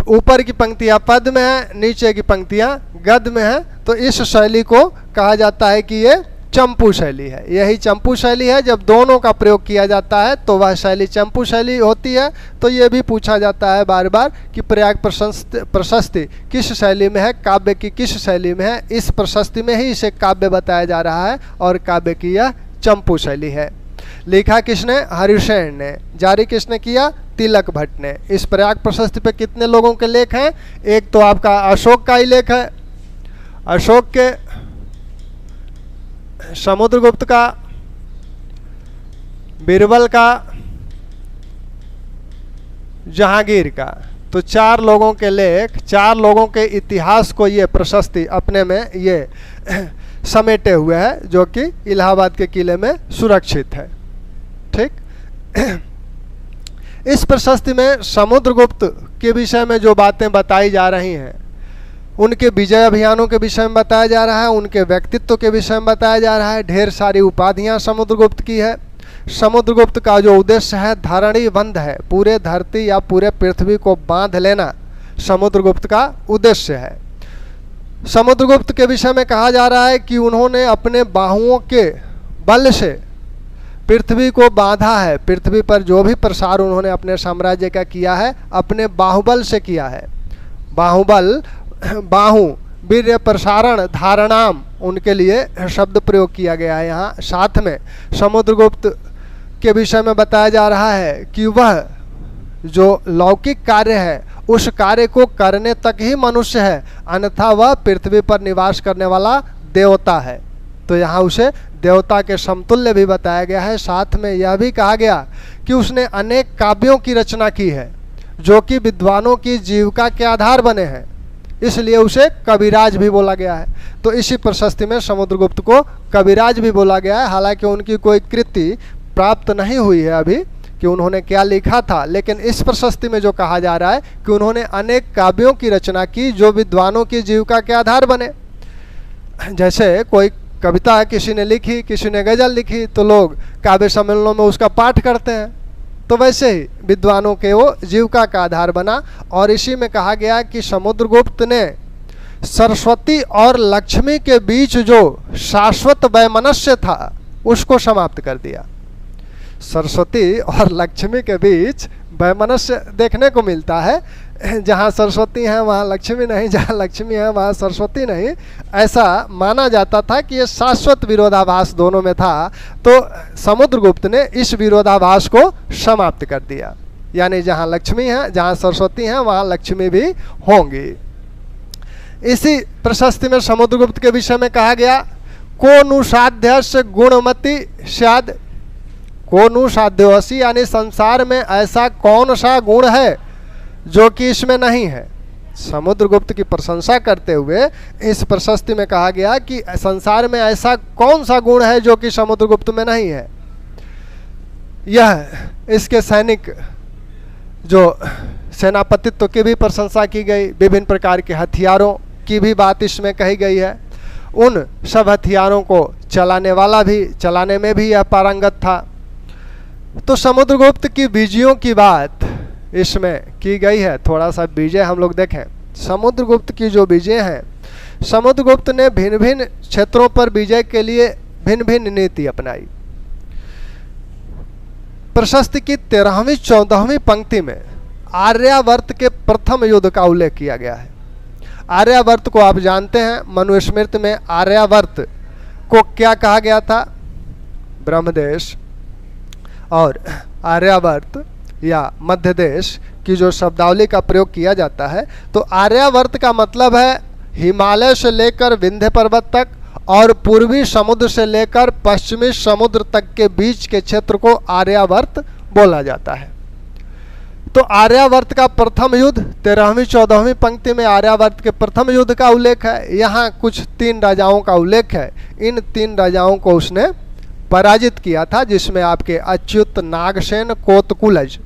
ऊपर की पंक्तियां पद में है, नीचे की पंक्तियां गद्य में है। तो इस शैली को कहा जाता है कि ये चंपू शैली है। यही चंपू शैली है। जब दोनों का प्रयोग किया जाता है तो वह शैली चंपू शैली होती है। तो ये भी पूछा जाता है बार बार कि प्रयाग प्रशस्ति किस शैली में है, काव्य की किस शैली में है। इस प्रशस्ति में ही इसे काव्य बताया जा रहा है और काव्य की यह चंपू शैली है। लिखा किसने? हरिसेन ने। जारी किसने किया? तिलक भट्ट ने। इस प्रयाग प्रशस्ति पे कितने लोगों के लेख हैं? एक तो आपका अशोक का ही लेख है, अशोक के, समुद्रगुप्त का, बीरबल का, जहांगीर का। तो 4 लोगों के लेख, 4 लोगों के इतिहास को ये प्रशस्ति अपने में ये समेटे हुए है, जो कि इलाहाबाद के किले में सुरक्षित है। ठीक। इस प्रशस्ति में समुद्रगुप्त के विषय में जो बातें बताई जा रही हैं, उनके विजय अभियानों के विषय में बताया जा रहा है, उनके व्यक्तित्व के विषय में बताया जा रहा है। ढेर सारी उपाधियां समुद्रगुप्त की है। समुद्रगुप्त का जो उद्देश्य है धरणी बंध है, पूरे धरती या पूरे पृथ्वी को बांध लेना समुद्रगुप्त का उद्देश्य है। समुद्रगुप्त के विषय में कहा जा रहा है कि उन्होंने अपने बाहुओं के बल से पृथ्वी को बांधा है। पृथ्वी पर जो भी प्रसार उन्होंने अपने साम्राज्य का किया है अपने बाहुबल से किया है। बाहुबल, बाहु, वीर्य प्रसारण, धारणाम, उनके लिए शब्द प्रयोग किया गया है यहाँ। साथ में समुद्रगुप्त के विषय में बताया जा रहा है कि वह जो लौकिक कार्य है उस कार्य को करने तक ही मनुष्य है, अन्यथा वह पृथ्वी पर निवास करने वाला देवता है। तो यहाँ उसे देवता के समतुल्य भी बताया गया है। साथ में यह भी कहा गया कि उसने अनेक काव्यों की रचना की है जो कि विद्वानों की जीविका के आधार बने हैं, इसलिए उसे कविराज भी बोला गया है। तो इसी प्रशस्ति में समुद्रगुप्त को कविराज भी बोला गया है। हालांकि उनकी कोई कृति प्राप्त नहीं हुई है अभी कि उन्होंने क्या लिखा था, लेकिन इस प्रशस्ति में जो कहा जा रहा है कि उन्होंने अनेक काव्यों की रचना की जो विद्वानों की जीविका के आधार बने। जैसे कोई कविता किसी ने लिखी, किसी ने गजल लिखी, तो लोग काव्य सम्मेलनों में उसका पाठ करते हैं। तो वैसे ही विद्वानों के वो जीविका का आधार बना। और इसी में कहा गया कि समुद्रगुप्त ने सरस्वती और लक्ष्मी के बीच जो शाश्वत वैमनस्य था उसको समाप्त कर दिया। सरस्वती और लक्ष्मी के बीच वैमनस्य देखने को मिलता है। जहाँ सरस्वती है वहाँ लक्ष्मी नहीं, जहाँ लक्ष्मी है वहाँ सरस्वती नहीं, ऐसा माना जाता था कि ये शाश्वत विरोधाभास दोनों में था। तो समुद्रगुप्त ने इस विरोधाभास को समाप्त कर दिया, यानी जहाँ लक्ष्मी है, जहाँ सरस्वती है वहाँ लक्ष्मी भी होंगी। इसी प्रशस्ति में समुद्रगुप्त के विषय में कहा गया को नु साध्य गुणमति स्याद, को नु साध्योसी, यानी संसार में ऐसा कौन सा गुण है जो कि इसमें नहीं है। समुद्रगुप्त की प्रशंसा करते हुए इस प्रशस्ति में कहा गया कि संसार में ऐसा कौन सा गुण है जो कि समुद्रगुप्त में नहीं है। यह इसके सैनिक जो सेनापतित्व की भी प्रशंसा की गई, विभिन्न प्रकार के हथियारों की भी बात इसमें कही गई है। उन सब हथियारों को चलाने में भी यह पारंगत था। तो समुद्रगुप्त की विजयों की बात इसमें की गई है। थोड़ा सा विजय हम लोग देखें। समुद्रगुप्त की जो विजय हैं, समुद्रगुप्त ने भिन्न भिन्न क्षेत्रों पर विजय के लिए भिन्न भिन्न नीति अपनाई। प्रशस्ति की 13वीं 14वीं पंक्ति में आर्यावर्त के प्रथम युद्ध का उल्लेख किया गया है। आर्यावर्त को आप जानते हैं, मनुस्मृति में आर्यावर्त को क्या कहा गया था? ब्रह्मदेश और आर्यावर्त या मध्य देश की जो शब्दावली का प्रयोग किया जाता है, तो आर्यावर्त का मतलब है हिमालय से लेकर विंध्य पर्वत तक और पूर्वी समुद्र से लेकर पश्चिमी समुद्र तक के बीच के क्षेत्र को आर्यावर्त बोला जाता है। तो आर्यावर्त का प्रथम युद्ध 13वीं 14वीं पंक्ति में आर्यावर्त के प्रथम युद्ध का उल्लेख है। यहाँ कुछ 3 राजाओं का उल्लेख है। इन 3 राजाओं को उसने पराजित किया था, जिसमें आपके अच्युत, नागसेन, कोतकुलज।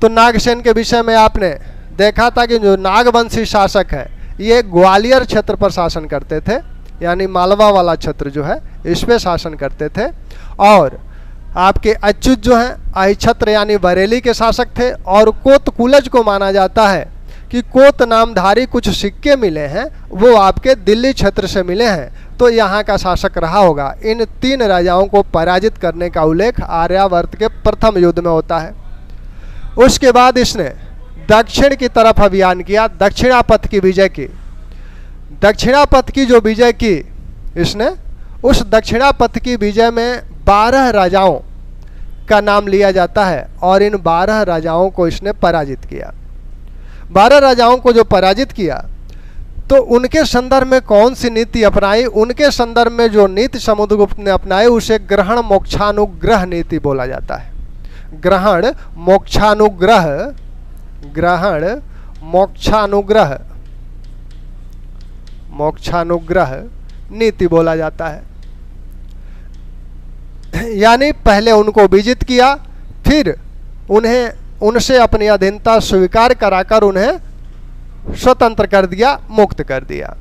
तो नागसेन के विषय में आपने देखा था कि जो नागवंशी शासक है ये ग्वालियर क्षेत्र पर शासन करते थे, यानी मालवा वाला क्षेत्र जो है इस पे शासन करते थे। और आपके अच्युत जो हैं अहिछत्र यानी बरेली के शासक थे। और कोतकुलज को माना जाता है कि कोत नामधारी कुछ सिक्के मिले हैं वो आपके दिल्ली क्षेत्र से मिले हैं, तो यहाँ का शासक रहा होगा। इन 3 राजाओं को पराजित करने का उल्लेख आर्यावर्त के प्रथम युद्ध में होता है। उसके बाद इसने दक्षिण की तरफ अभियान किया, दक्षिणापथ की विजय की। दक्षिणापथ की जो विजय की इसने, उस दक्षिणापथ की विजय में 12 राजाओं का नाम लिया जाता है और इन 12 राजाओं को इसने पराजित किया। 12 राजाओं को जो पराजित किया तो उनके संदर्भ में कौन सी नीति अपनाई? उनके संदर्भ में जो नीति समुद्रगुप्त ने अपनाई उसे ग्रहण मोक्षानुग्रह नीति बोला जाता है। ग्रहण मोक्षानुग्रह, ग्रहण मोक्षानुग्रह, मोक्षानुग्रह नीति बोला जाता है। यानी पहले उनको विजित किया, फिर उनसे अपनी अधीनता स्वीकार कराकर उन्हें स्वतंत्र कर दिया, मुक्त कर दिया।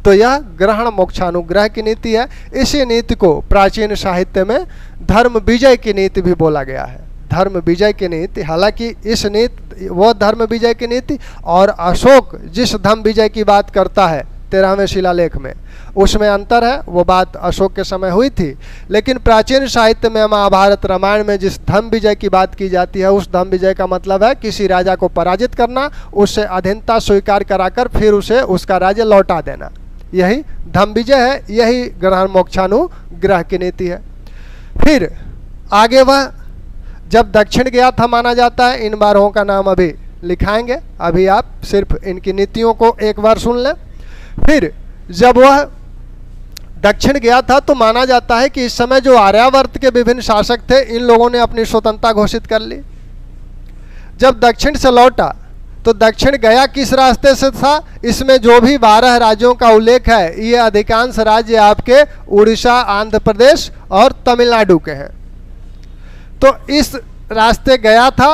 तो यह ग्रहण मोक्षानुग्रह की नीति है। इसी नीति को प्राचीन साहित्य में धर्म विजय की नीति भी बोला गया है। धर्म विजय की नीति, हालांकि इस नीति वो धर्म विजय की नीति और अशोक जिस धर्म विजय की बात करता है 13वें शिलालेख में, उसमें अंतर है। वो बात अशोक के समय हुई थी, लेकिन प्राचीन साहित्य में महाभारत रामायण में जिस धर्म विजय की बात की जाती है उस धर्म विजय का मतलब है किसी राजा को पराजित करना, उससे अधीनता स्वीकार कराकर फिर उसे उसका राज्य लौटा देना। यही धर्म विजय है, यही ग्रहण मोक्षानुग्रह की नीति है। फिर आगे वह जब दक्षिण गया था माना जाता है, इन 12 का नाम अभी लिखाएंगे, अभी आप सिर्फ इनकी नीतियों को एक बार सुन लें। फिर जब वह दक्षिण गया था तो माना जाता है कि इस समय जो आर्यावर्त के विभिन्न शासक थे इन लोगों ने अपनी स्वतंत्रता घोषित कर ली। जब दक्षिण से लौटा तो दक्षिण गया किस रास्ते से था? इसमें जो भी 12 राज्यों का उल्लेख है ये अधिकांश राज्य आपके उड़ीसा, आंध्र प्रदेश और तमिलनाडु के हैं। तो इस रास्ते गया था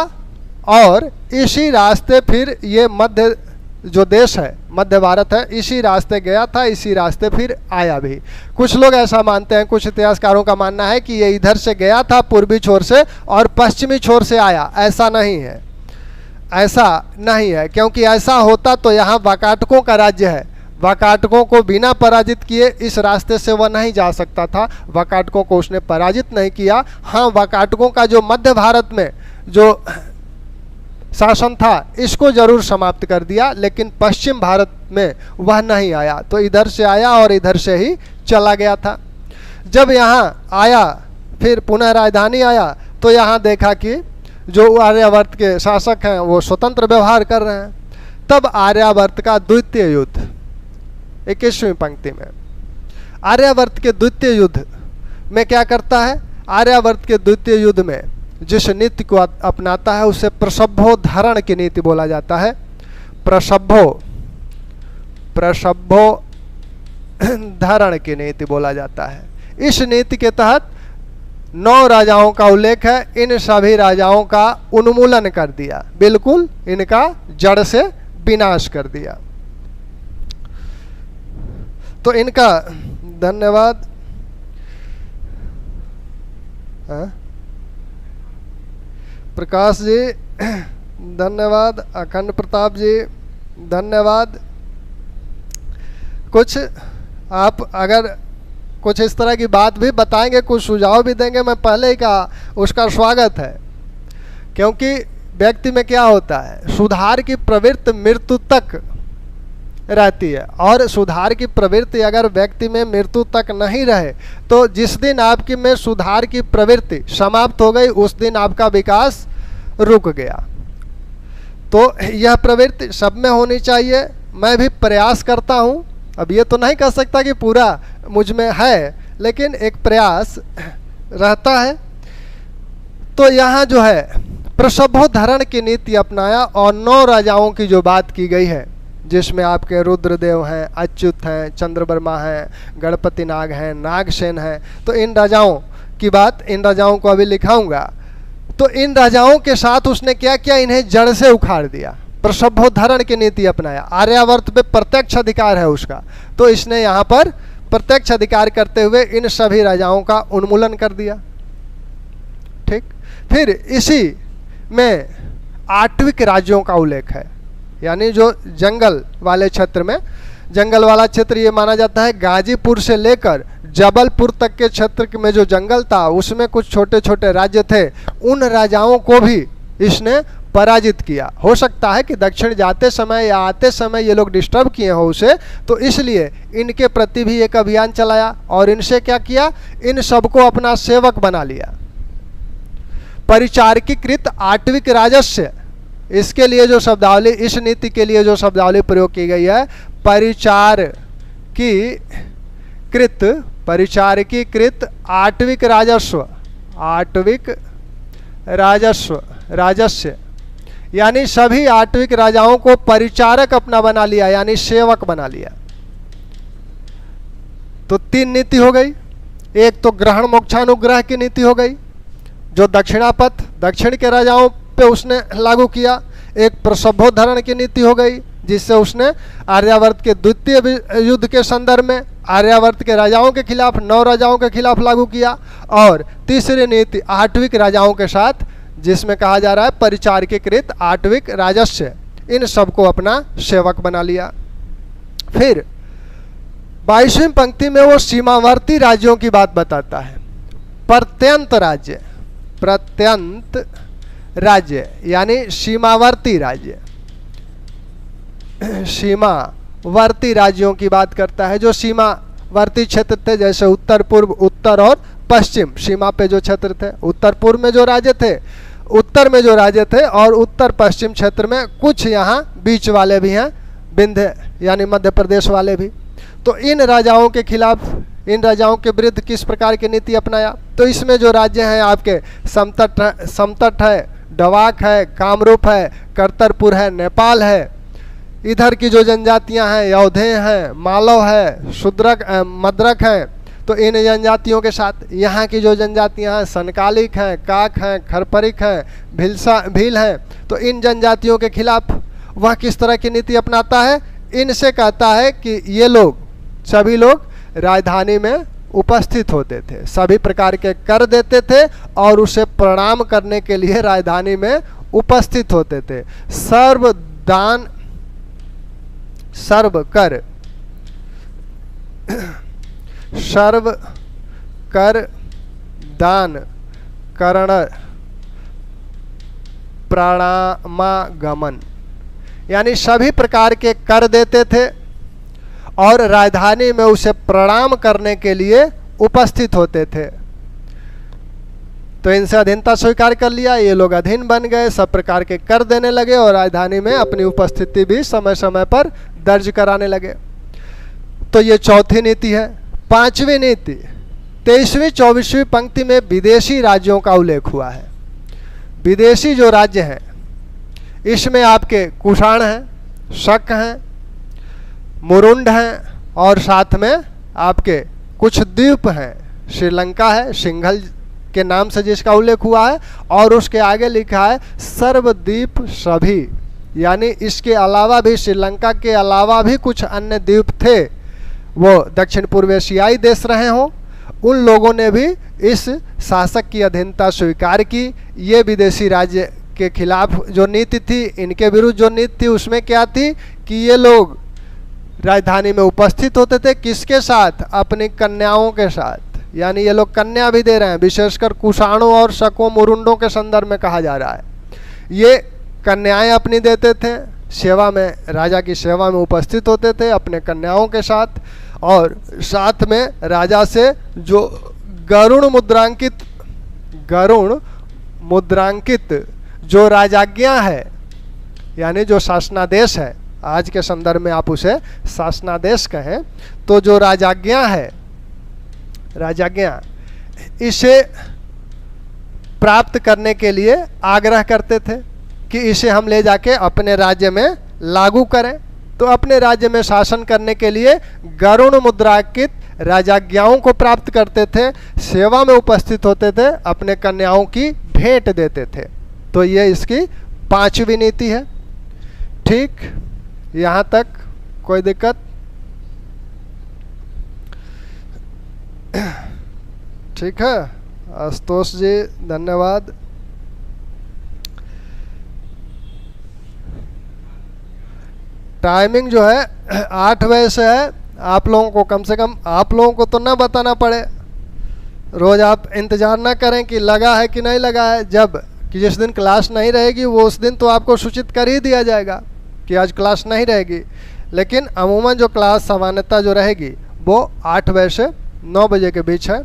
और इसी रास्ते फिर ये मध्य जो देश है, मध्य भारत है, इसी रास्ते गया था, इसी रास्ते फिर आया भी। कुछ लोग ऐसा मानते हैं, कुछ इतिहासकारों का मानना है कि ये इधर से गया था पूर्वी छोर से और पश्चिमी छोर से आया। ऐसा नहीं है, ऐसा नहीं है, क्योंकि ऐसा होता तो यहाँ वाकाटकों का राज्य है। वाकाटकों को बिना पराजित किए इस रास्ते से वह नहीं जा सकता था। वाकाटकों को उसने पराजित नहीं किया। हाँ, वाकाटकों का जो मध्य भारत में जो शासन था इसको जरूर समाप्त कर दिया, लेकिन पश्चिम भारत में वह नहीं आया। तो इधर से आया और इधर से ही चला गया था। जब यहाँ आया फिर पुनः राजधानी आया तो यहाँ देखा कि जो आर्यावर्त के शासक हैं वो स्वतंत्र व्यवहार कर रहे हैं। तब आर्यावर्त का द्वितीय युद्ध, 21वीं पंक्ति में, आर्यावर्त के द्वितीय युद्ध में क्या करता है? आर्यावर्त के द्वितीय युद्ध में जिस नीति को अपनाता है उसे प्रसभ्योद्धरण की नीति बोला जाता है। प्रसभ्योद्धरण की नीति बोला जाता है। इस नीति के तहत 9 राजाओं का उल्लेख है। इन सभी राजाओं का उन्मूलन कर दिया, बिल्कुल इनका जड़ से विनाश कर दिया। तो इनका धन्यवाद। प्रकाश जी धन्यवाद, अखंड प्रताप जी धन्यवाद। कुछ आप अगर कुछ इस तरह की बात भी बताएंगे, कुछ सुझाव भी देंगे, मैं पहले ही कहा उसका स्वागत है। क्योंकि व्यक्ति में क्या होता है, सुधार की प्रवृत्ति मृत्यु तक रहती है, और सुधार की प्रवृत्ति अगर व्यक्ति में मृत्यु तक नहीं रहे तो जिस दिन आपकी में सुधार की प्रवृत्ति समाप्त हो गई उस दिन आपका विकास रुक गया। तो यह प्रवृत्ति सब में होनी चाहिए। मैं भी प्रयास करता हूँ, अब ये तो नहीं कह सकता कि पूरा मुझ में है, लेकिन एक प्रयास रहता है। तो यहाँ जो है प्रसभ्योद्धरण की नीति अपनाया और 9 राजाओं की जो बात की गई है, जिसमें आपके रुद्रदेव हैं, अच्युत हैं, चंद्रवर्मा हैं, गणपति नाग हैं, नागसेन हैं, तो इन राजाओं की बात इन राजाओं को अभी लिखाऊंगा। तो इन राजाओं के साथ उसने क्या किया, इन्हें जड़ से उखाड़ दिया, प्रसभोद्धरण की नीति अपनाया। आर्यावर्त पे प्रत्यक्ष अधिकार है उसका, तो इसने यहाँ पर प्रत्यक्ष अधिकार करते हुए इन सभी राजाओं का उन्मूलन कर दिया। ठीक, फिर इसी में आठविक राज्यों का उल्लेख है, यानी जो जंगल वाले क्षेत्र में, जंगल वाला क्षेत्र ये माना जाता है गाजीपुर से लेकर जबलपुर तक के क्षेत्र में जो जंगल था उसमें कुछ छोटे छोटे राज्य थे, उन राजाओं को भी इसने पराजित किया। हो सकता है कि दक्षिण जाते समय या आते समय ये लोग डिस्टर्ब किए हो उसे, तो इसलिए इनके प्रति भी एक अभियान चलाया और इनसे क्या किया, इन सबको अपना सेवक बना लिया। परिचारकीकृत आठविक राजस्व, इसके लिए जो शब्दावली, इस नीति के लिए जो शब्दावली प्रयोग की गई है, परिचारकीकृत आठविक राजस्व, आठविक राजस्व, यानी सभी आठविक राजाओं को परिचारक अपना बना लिया, यानी सेवक बना लिया। तो तीन नीति हो गई। एक तो ग्रहण मोक्षानुग्रह की नीति हो गई, जो दक्षिणापथ दक्षिण के राजाओं पे उसने लागू किया। एक प्रसभोद्धरण की नीति हो गई, जिससे उसने आर्यावर्त के द्वितीय युद्ध के संदर्भ में आर्यावर्त के राजाओं के खिलाफ, 9 राजाओं के खिलाफ लागू किया। और तीसरी नीति आठविक राजाओं के साथ, जिसमें कहा जा रहा है परिचारकीकृत आठविक राजस्व, इन सबको अपना सेवक बना लिया। फिर 22वीं पंक्ति में वो सीमावर्ती राज्यों की बात बताता है। प्रत्यंत राज्य, प्रत्यंत राज्य यानी सीमावर्ती राज्य, सीमावर्ती राज्यों की बात करता है। जो सीमावर्ती क्षेत्र थे, जैसे उत्तर पूर्व, उत्तर और पश्चिम सीमा पे जो क्षेत्र थे, उत्तर पूर्व में जो राज्य थे, उत्तर में जो राज्य थे, और उत्तर पश्चिम क्षेत्र में कुछ यहाँ बीच वाले भी हैं, विंध्य यानी मध्य प्रदेश वाले भी। तो इन राजाओं के खिलाफ, इन राजाओं के विरुद्ध किस प्रकार की नीति अपनाया, तो इसमें जो राज्य हैं आपके समतट है, डवाक है, कामरूप है, करतरपुर है, नेपाल है। इधर की जो जनजातियां हैं, यौधे हैं, मालव है, शूद्रक, मद्रक हैं, तो इन जनजातियों के साथ यहाँ की जो जनजातियां हैं, सनकालिक हैं, काक हैं, खरपरिक हैं, भील हैं, तो इन जनजातियों के खिलाफ वह किस तरह की नीति अपनाता है, इनसे कहता है कि ये लोग, सभी लोग राजधानी में उपस्थित होते थे, सभी प्रकार के कर देते थे और उसे प्रणाम करने के लिए राजधानी में उपस्थित होते थे। सर्वदान, सर्व कर, सर्व कर दान करण प्रणामागमन, यानी सभी प्रकार के कर देते थे और राजधानी में उसे प्रणाम करने के लिए उपस्थित होते थे। तो इनसे अधीनता स्वीकार कर लिया, ये लोग अधीन बन गए, सब प्रकार के कर देने लगे और राजधानी में अपनी उपस्थिति भी समय समय पर दर्ज कराने लगे। तो ये चौथी नीति है। पांचवी नीति 23वीं 24वीं पंक्ति में विदेशी राज्यों का उल्लेख हुआ है। विदेशी जो राज्य हैं, इसमें आपके कुषाण हैं, शक हैं, मुरुंड हैं और साथ में आपके कुछ द्वीप हैं, श्रीलंका है, सिंघल के नाम से जिसका उल्लेख हुआ है, और उसके आगे लिखा है सर्वद्वीप सभी, यानी इसके अलावा भी, श्रीलंका के अलावा भी कुछ अन्य द्वीप थे, वो दक्षिण पूर्व एशियाई देश रहे हों, उन लोगों ने भी इस शासक की अधीनता स्वीकार की। ये विदेशी राज्य के खिलाफ जो नीति थी, इनके विरुद्ध जो नीति थी, उसमें क्या थी कि ये लोग राजधानी में उपस्थित होते थे, किसके साथ, अपनी कन्याओं के साथ, यानी ये लोग कन्या भी दे रहे हैं, विशेषकर कुषाणों और शकों मुरुंडों के संदर्भ में कहा जा रहा है। ये कन्याएं अपनी देते थे, सेवा में, राजा की सेवा में उपस्थित होते थे अपने कन्याओं के साथ, और साथ में राजा से जो गरुण मुद्रांकित जो राजाज्ञा है, यानी जो शासनादेश है, आज के संदर्भ में आप उसे शासनादेश कहें, तो जो राजाज्ञा है, राजाज्ञा, इसे प्राप्त करने के लिए आग्रह करते थे कि इसे हम ले जाके अपने राज्य में लागू करें। तो अपने राज्य में शासन करने के लिए गरुण मुद्रांकित राजाज्ञाओं को प्राप्त करते थे, सेवा में उपस्थित होते थे, अपने कन्याओं की भेंट देते थे। तो ये इसकी 5वीं नीति है। ठीक, यहाँ तक कोई दिक्कत? ठीक है, आशुतोष जी धन्यवाद। टाइमिंग जो है 8 बजे से है। आप लोगों को कम से कम, आप लोगों को तो ना बताना पड़े, रोज़ आप इंतज़ार ना करें कि लगा है कि नहीं लगा है। जब कि जिस दिन क्लास नहीं रहेगी वो उस दिन तो आपको सूचित कर ही दिया जाएगा कि आज क्लास नहीं रहेगी। लेकिन अमूमन जो क्लास सामान्यतः जो रहेगी वो 8 बजे से 9 बजे के बीच है।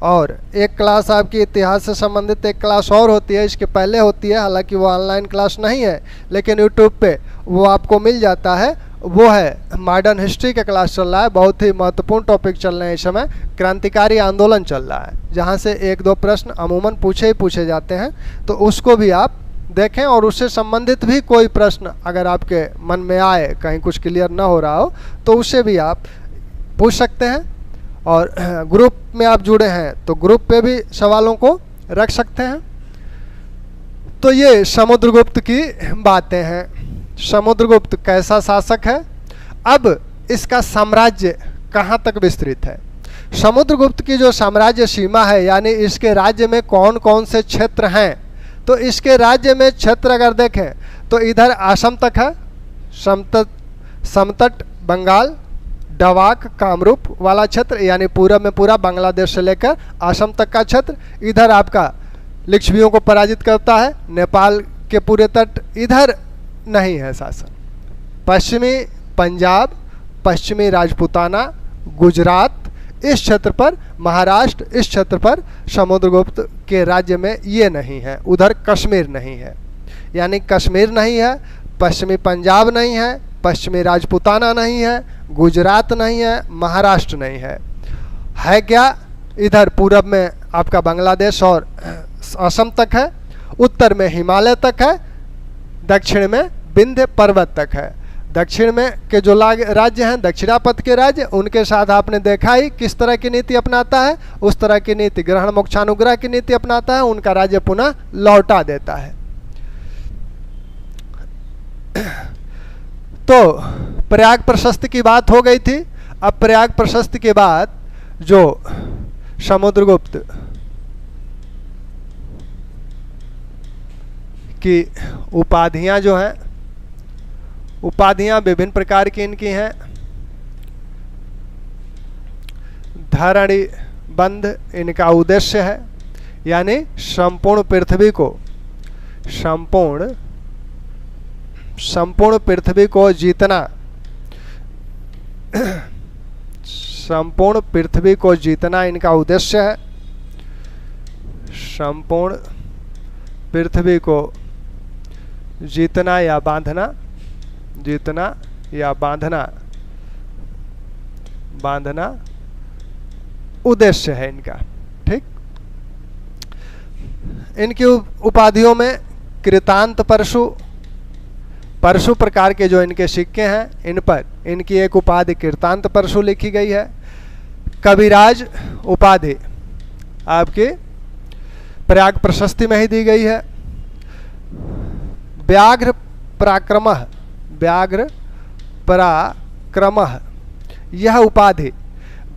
और एक क्लास आपकी इतिहास से संबंधित एक क्लास और होती है, इसके पहले होती है, हालांकि वो ऑनलाइन क्लास नहीं है लेकिन यूट्यूब पे वो आपको मिल जाता है। वो है मॉडर्न हिस्ट्री का क्लास चल रहा है, बहुत ही महत्वपूर्ण टॉपिक चल रहे हैं इस समय। क्रांतिकारी आंदोलन चल रहा है, जहाँ से 1-2 प्रश्न अमूमन पूछे ही पूछे जाते हैं, तो उसको भी आप देखें। और उससे संबंधित भी कोई प्रश्न अगर आपके मन में आए, कहीं कुछ क्लियर ना हो रहा हो, तो उससे भी आप पूछ सकते हैं। और ग्रुप में आप जुड़े हैं तो ग्रुप पे भी सवालों को रख सकते हैं। तो ये समुद्रगुप्त की बातें हैं। समुद्रगुप्त कैसा शासक है, अब इसका साम्राज्य कहाँ तक विस्तृत है। समुद्रगुप्त की जो साम्राज्य सीमा है, यानी इसके राज्य में कौन कौन से क्षेत्र हैं, तो इसके राज्य में क्षेत्र अगर देखें तो इधर असम तक है, समतट बंगाल, डवाक, कामरूप वाला क्षेत्र, यानी पूरब में पूरा बांग्लादेश से लेकर असम तक का क्षेत्र। इधर आपका लिच्छवियों को पराजित करता है, नेपाल के पूरे तट, इधर नहीं है शासन। पश्चिमी पंजाब, पश्चिमी राजपूताना, गुजरात, इस क्षेत्र पर, महाराष्ट्र, इस क्षेत्र पर समुद्रगुप्त के राज्य में ये नहीं है। उधर कश्मीर नहीं है, यानी कश्मीर नहीं है, पश्चिमी पंजाब नहीं है, पश्चिमी राजपूताना नहीं है, गुजरात नहीं है, महाराष्ट्र नहीं है। है क्या? इधर पूरब में आपका बांग्लादेश और असम तक है, उत्तर में हिमालय तक है, दक्षिण में विंध्य पर्वत तक है। दक्षिण में के जो राज्य हैं, दक्षिणापथ के राज्य, उनके साथ आपने देखा ही किस तरह की नीति अपनाता है, उस तरह की नीति, ग्रहण मोक्षानुग्रह की नीति अपनाता है, उनका राज्य पुनः लौटा देता है। तो प्रयाग प्रशस्ति की बात हो गई थी। अब प्रयाग प्रशस्ति के बाद जो समुद्रगुप्त की उपाधियां जो हैं, उपाधियां विभिन्न प्रकार की इनकी हैं। धरणी बंध इनका उद्देश्य है, यानी संपूर्ण पृथ्वी को, संपूर्ण पृथ्वी को जीतना, संपूर्ण पृथ्वी को जीतना इनका उद्देश्य है। संपूर्ण पृथ्वी को जीतना या बांधना, जीतना या बांधना, बांधना उद्देश्य है इनका। ठीक, इनकी उपाधियों में कृतांत परशु, परशु प्रकार के जो इनके सिक्के हैं, इन पर इनकी एक उपाधि कृतांत परशु लिखी गई है। कविराज उपाधि आपके प्रयाग प्रशस्ति में ही दी गई है। व्याघ्र पराक्रमः, व्याघ्र पराक्रमः, यह उपाधि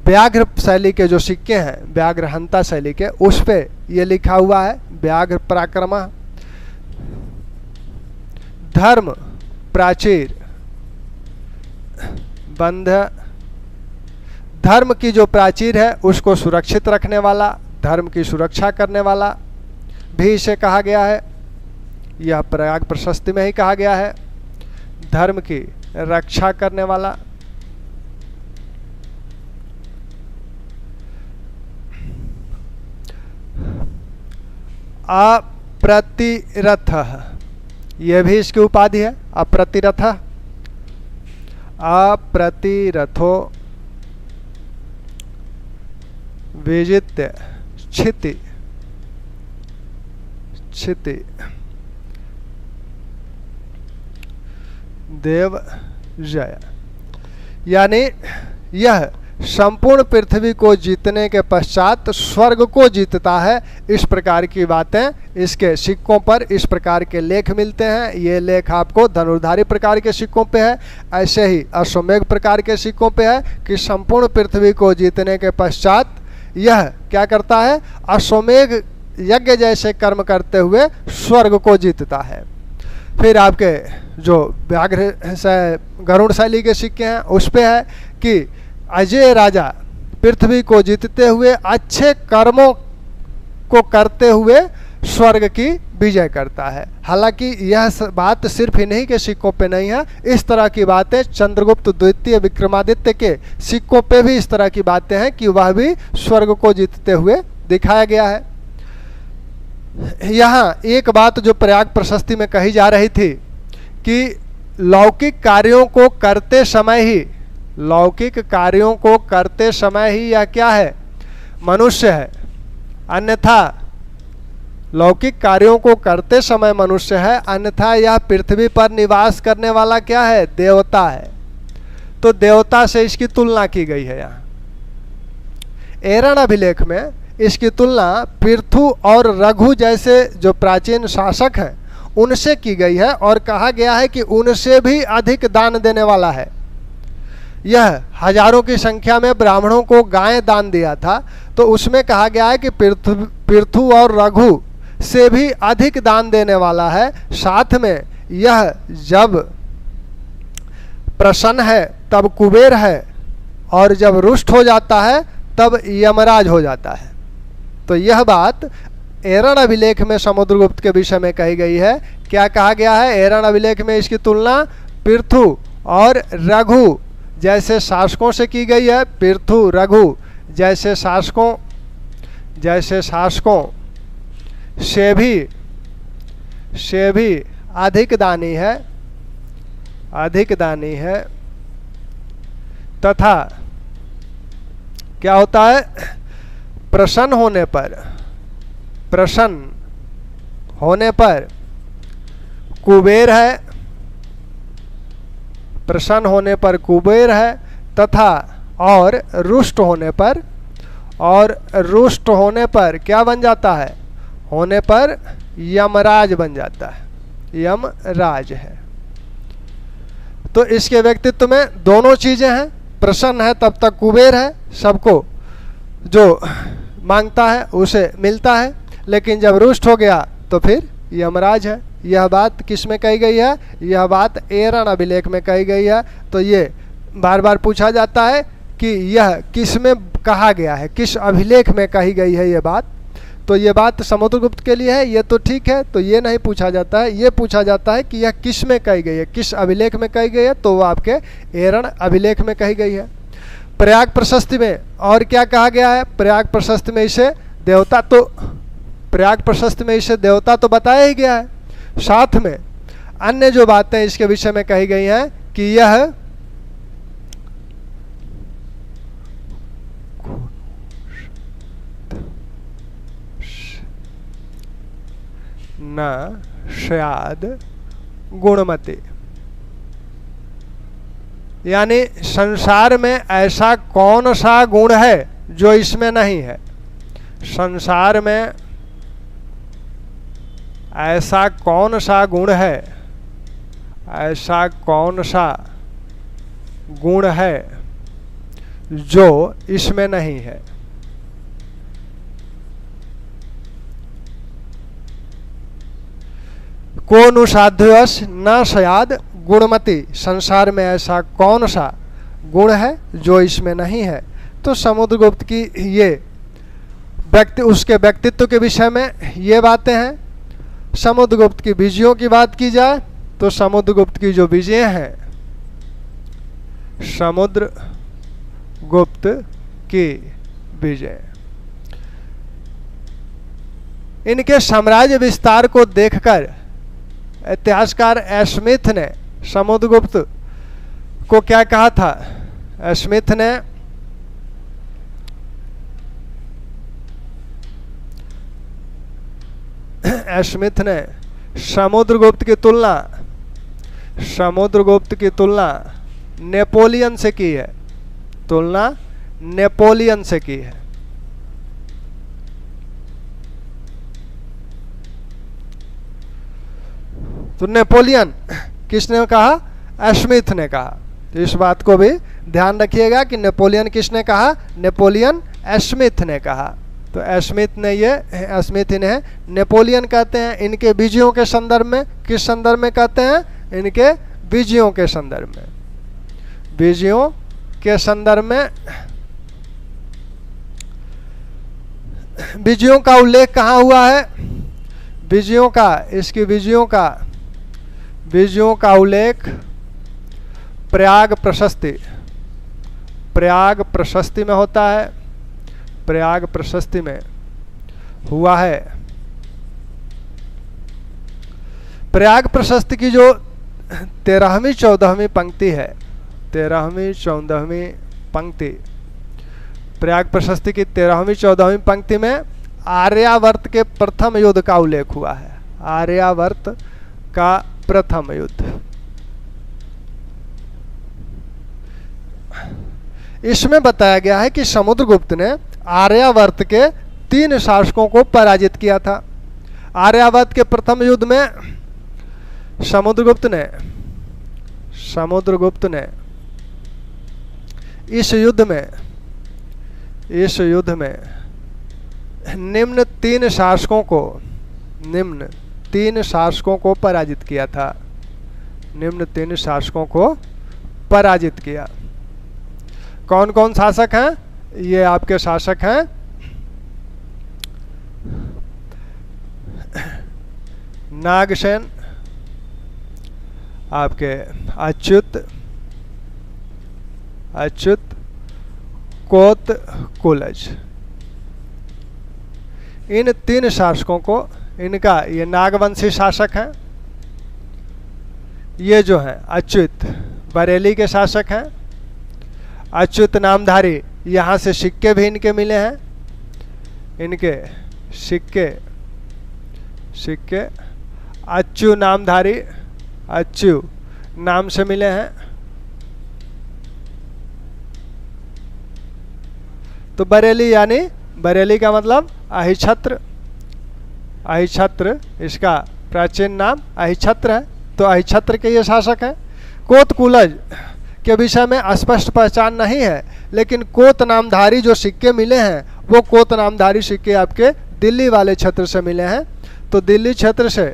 व्याघ्र शैली के जो सिक्के हैं, व्याघ्र हंता शैली के, उस पे ये लिखा हुआ है व्याघ्र पराक्रमः। धर्म प्राचीर बंध, धर्म की जो प्राचीर है उसको सुरक्षित रखने वाला, धर्म की सुरक्षा करने वाला भी इसे कहा गया है। यह प्रयाग प्रशस्ति में ही कहा गया है, धर्म की रक्षा करने वाला। अप्रतिरथः, यह भी इसकी उपाधि है, अप्रतिरथः, अप्रतिरथो विजित्य क्षिति, क्षिति देव जय, यानी यह संपूर्ण पृथ्वी को जीतने के पश्चात स्वर्ग को जीतता है। इस प्रकार की बातें इसके सिक्कों पर इस प्रकार के लेख मिलते हैं। ये लेख आपको धनुर्धारी प्रकार के सिक्कों पे है, ऐसे ही अश्वमेघ प्रकार के सिक्कों पे है कि संपूर्ण पृथ्वी को जीतने के पश्चात यह क्या करता है, अश्वमेघ यज्ञ जैसे कर्म करते हुए स्वर्ग को जीतता है। फिर आपके जो व्याघ्र गरुड़ शैली के सिक्के हैं उस पे है कि अजय राजा पृथ्वी को जीतते हुए अच्छे कर्मों को करते हुए स्वर्ग की विजय करता है। हालांकि यह बात सिर्फ इन्हीं के सिक्कों पे नहीं है, इस तरह की बातें चंद्रगुप्त द्वितीय विक्रमादित्य के सिक्कों पे भी इस तरह की बातें हैं कि वह भी स्वर्ग को जीतते हुए दिखाया गया है। यहाँ एक बात जो प्रयाग प्रशस्ति में कही जा रही थी कि लौकिक कार्यों को करते समय ही यह क्या है, मनुष्य है, अन्यथा लौकिक कार्यों को करते समय मनुष्य है, अन्यथा यह पृथ्वी पर निवास करने वाला क्या है, देवता है। तो देवता से इसकी तुलना की गई है। यहाँ एरण अभिलेख में इसकी तुलना पृथु और रघु जैसे जो प्राचीन शासक हैं उनसे की गई है और कहा गया है कि उनसे भी अधिक दान देने वाला है। यह हजारों की संख्या में ब्राह्मणों को गाय दान दिया था, तो उसमें कहा गया है कि पृथु और रघु से भी अधिक दान देने वाला है। साथ में यह जब प्रसन्न है तब कुबेर है, और जब रुष्ट हो जाता है तब यमराज हो जाता है। तो यह बात एरण अभिलेख में समुद्रगुप्त के विषय में कही गई है। क्या कहा गया है एरण अभिलेख में, इसकी तुलना पृथु और रघु जैसे शासकों से की गई है। पृथु रघु जैसे शासकों से भी अधिक दानी है तथा क्या होता है, प्रसन्न होने पर कुबेर है, प्रसन्न होने पर कुबेर है तथा और रुष्ट होने पर क्या बन जाता है, होने पर यमराज बन जाता है, यमराज है। तो इसके व्यक्तित्व में दोनों चीजें हैं, प्रसन्न है तब तक कुबेर है, सबको जो मांगता है उसे मिलता है, लेकिन जब रुष्ट हो गया तो फिर यमराज है। यह बात किस में कही गई है, यह बात एरण अभिलेख में कही गई है। तो ये बार बार पूछा जाता है कि यह किस में कहा गया है, किस अभिलेख में कही गई है ये बात। तो ये बात समुद्रगुप्त के लिए है, ये तो ठीक है, तो ये नहीं पूछा जाता है। ये पूछा जाता है कि यह किस में कही गई है, किस अभिलेख में कही गई है, तो वो आपके एरण अभिलेख में कही गई है। प्रयाग प्रशस्ति में और क्या कहा गया है, प्रयाग प्रशस्ति में इसे देवता तो बताया ही गया है। साथ में अन्य जो बातें इसके विषय में कही गई हैं कि यह न शायद गुणमती, यानी संसार में ऐसा कौन सा गुण है जो इसमें नहीं है। संसार में ऐसा कौन सा गुण है, ऐसा कौन सा गुण है जो इसमें नहीं है। को नु साध्वस न शायद गुणमती, संसार में ऐसा कौन सा गुण है जो इसमें नहीं है। तो समुद्रगुप्त की ये उसके व्यक्तित्व के विषय में ये बातें हैं। समुद्रगुप्त की विजयों की बात की जाए तो समुद्रगुप्त की जो विजय हैं, समुद्रगुप्त की विजय, इनके साम्राज्य विस्तार को देखकर इतिहासकार स्मिथ ने समुद्रगुप्त को क्या कहा था, स्मिथ ने समुद्रगुप्त की तुलना नेपोलियन से की है। तुलना नेपोलियन से की है। तो नेपोलियन किसने कहा? स्मिथ ने कहा। तो इस बात को भी ध्यान रखिएगा कि नेपोलियन किसने कहा? नेपोलियन स्मिथ ने कहा। तो स्मिथ ने ये स्मिथ इन्हें नेपोलियन कहते हैं। इनके बीजियों के संदर्भ में, किस संदर्भ में कहते हैं? इनके बीजियों के संदर्भ में, बीजियों के संदर्भ में। बीजियों का उल्लेख कहाँ हुआ है? बीजियों का, इसकी बीजियों का उल्लेख प्रयाग प्रशस्ति, प्रयाग प्रशस्ति में होता है। प्रयाग प्रशस्ति में हुआ है। प्रयाग प्रशस्ति की जो 13वीं 14वीं पंक्ति है, 13वीं 14वीं पंक्ति, प्रयाग प्रशस्ति की 13वीं 14वीं पंक्ति में आर्यावर्त के प्रथम युद्ध का उल्लेख हुआ है। आर्यावर्त का प्रथम युद्ध। इसमें बताया गया है कि समुद्रगुप्त ने आर्यावर्त के 3 शासकों को पराजित किया था। आर्यावर्त के प्रथम युद्ध में समुद्रगुप्त ने इस युद्ध में निम्न 3 शासकों को पराजित किया था। निम्न 3 शासकों को पराजित किया। कौन कौन शासक हैं? ये आपके शासक हैं नागसेन, आपके अच्युत कोत कुलज। इन 3 शासकों को, इनका ये नागवंशी शासक हैं। ये जो हैं अच्युत बरेली के शासक हैं। अच्युत नामधारी, यहाँ से सिक्के भी इनके मिले हैं। इनके सिक्के अच्यु नामधारी, अच्यु नाम से मिले हैं। तो बरेली, यानी बरेली का मतलब अहिछत्र। अहिछत्र इसका प्राचीन नाम अहिछत्र है। तो अहिछत्र के ये शासक हैं। कोत कुलज के विषय में स्पष्ट पहचान नहीं है, लेकिन कोत नामधारी जो सिक्के मिले हैं वो कोत नामधारी सिक्के आपके दिल्ली वाले क्षेत्र से मिले हैं। तो दिल्ली क्षेत्र से,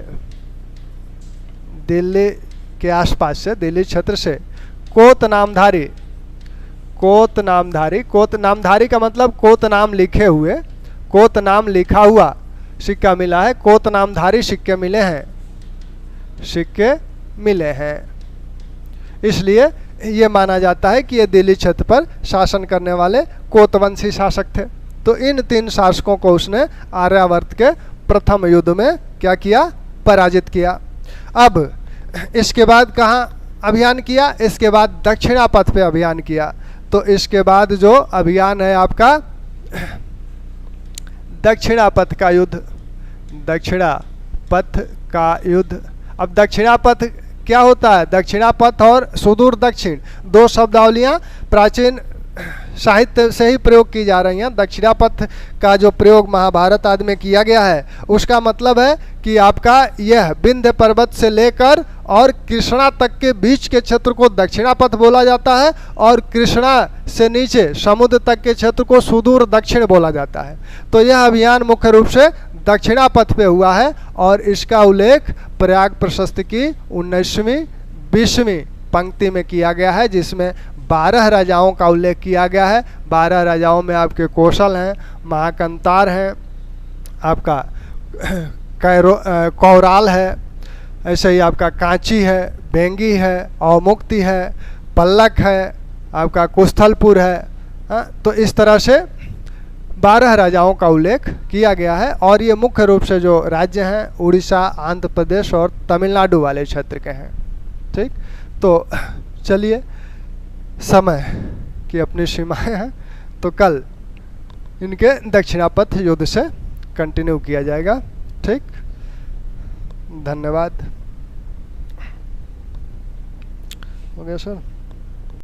दिल्ली के आसपास से, दिल्ली क्षेत्र से कोत नामधारी का मतलब कोत नाम लिखे हुए, कोत नाम लिखा हुआ सिक्का मिला है। कोत नामधारी सिक्के मिले हैं। इसलिए ये माना जाता है कि ये दिल्ली क्षेत्र पर शासन करने वाले कोतवंशी शासक थे। तो इन 3 शासकों को उसने आर्यावर्त के प्रथम युद्ध में क्या किया? पराजित किया। अब इसके बाद कहाँ अभियान किया? इसके बाद दक्षिणापथ पे अभियान किया। तो इसके बाद जो अभियान है आपका दक्षिणापथ का युद्ध। अब दक्षिणापथ क्या होता है? दक्षिणापथ और सुदूर दक्षिण 2 शब्दावलियाँ प्राचीन साहित्य से ही प्रयोग की जा रही हैं। दक्षिणापथ का जो प्रयोग महाभारत आदि में किया गया है, उसका मतलब है कि आपका यह विंध्य पर्वत से लेकर और कृष्णा तक के बीच के क्षेत्र को दक्षिणापथ बोला जाता है, और कृष्णा से नीचे समुद्र तक के क्षेत्र को सुदूर दक्षिण बोला जाता है। तो यह अभियान मुख्य रूप से दक्षिणापथ पे हुआ है, और इसका उल्लेख प्रयाग प्रशस्ति की 19वीं 20वीं पंक्ति में किया गया है, जिसमें 12 राजाओं का उल्लेख किया गया है। 12 राजाओं में आपके कौशल हैं, महाकंतार हैं, आपका कौराल है, ऐसे ही आपका कांची है, बेंगी है, अवमुक्ति है, पल्लक है, आपका कुस्थलपुर है। तो इस तरह से 12 राजाओं का उल्लेख किया गया है, और ये मुख्य रूप से जो राज्य हैं उड़ीसा, आंध्र प्रदेश और तमिलनाडु वाले क्षेत्र के हैं। ठीक, तो चलिए, समय की अपनी सीमाएं हैं, तो कल इनके दक्षिणापथ युद्ध से कंटिन्यू किया जाएगा। ठीक, धन्यवाद। हो गया सर।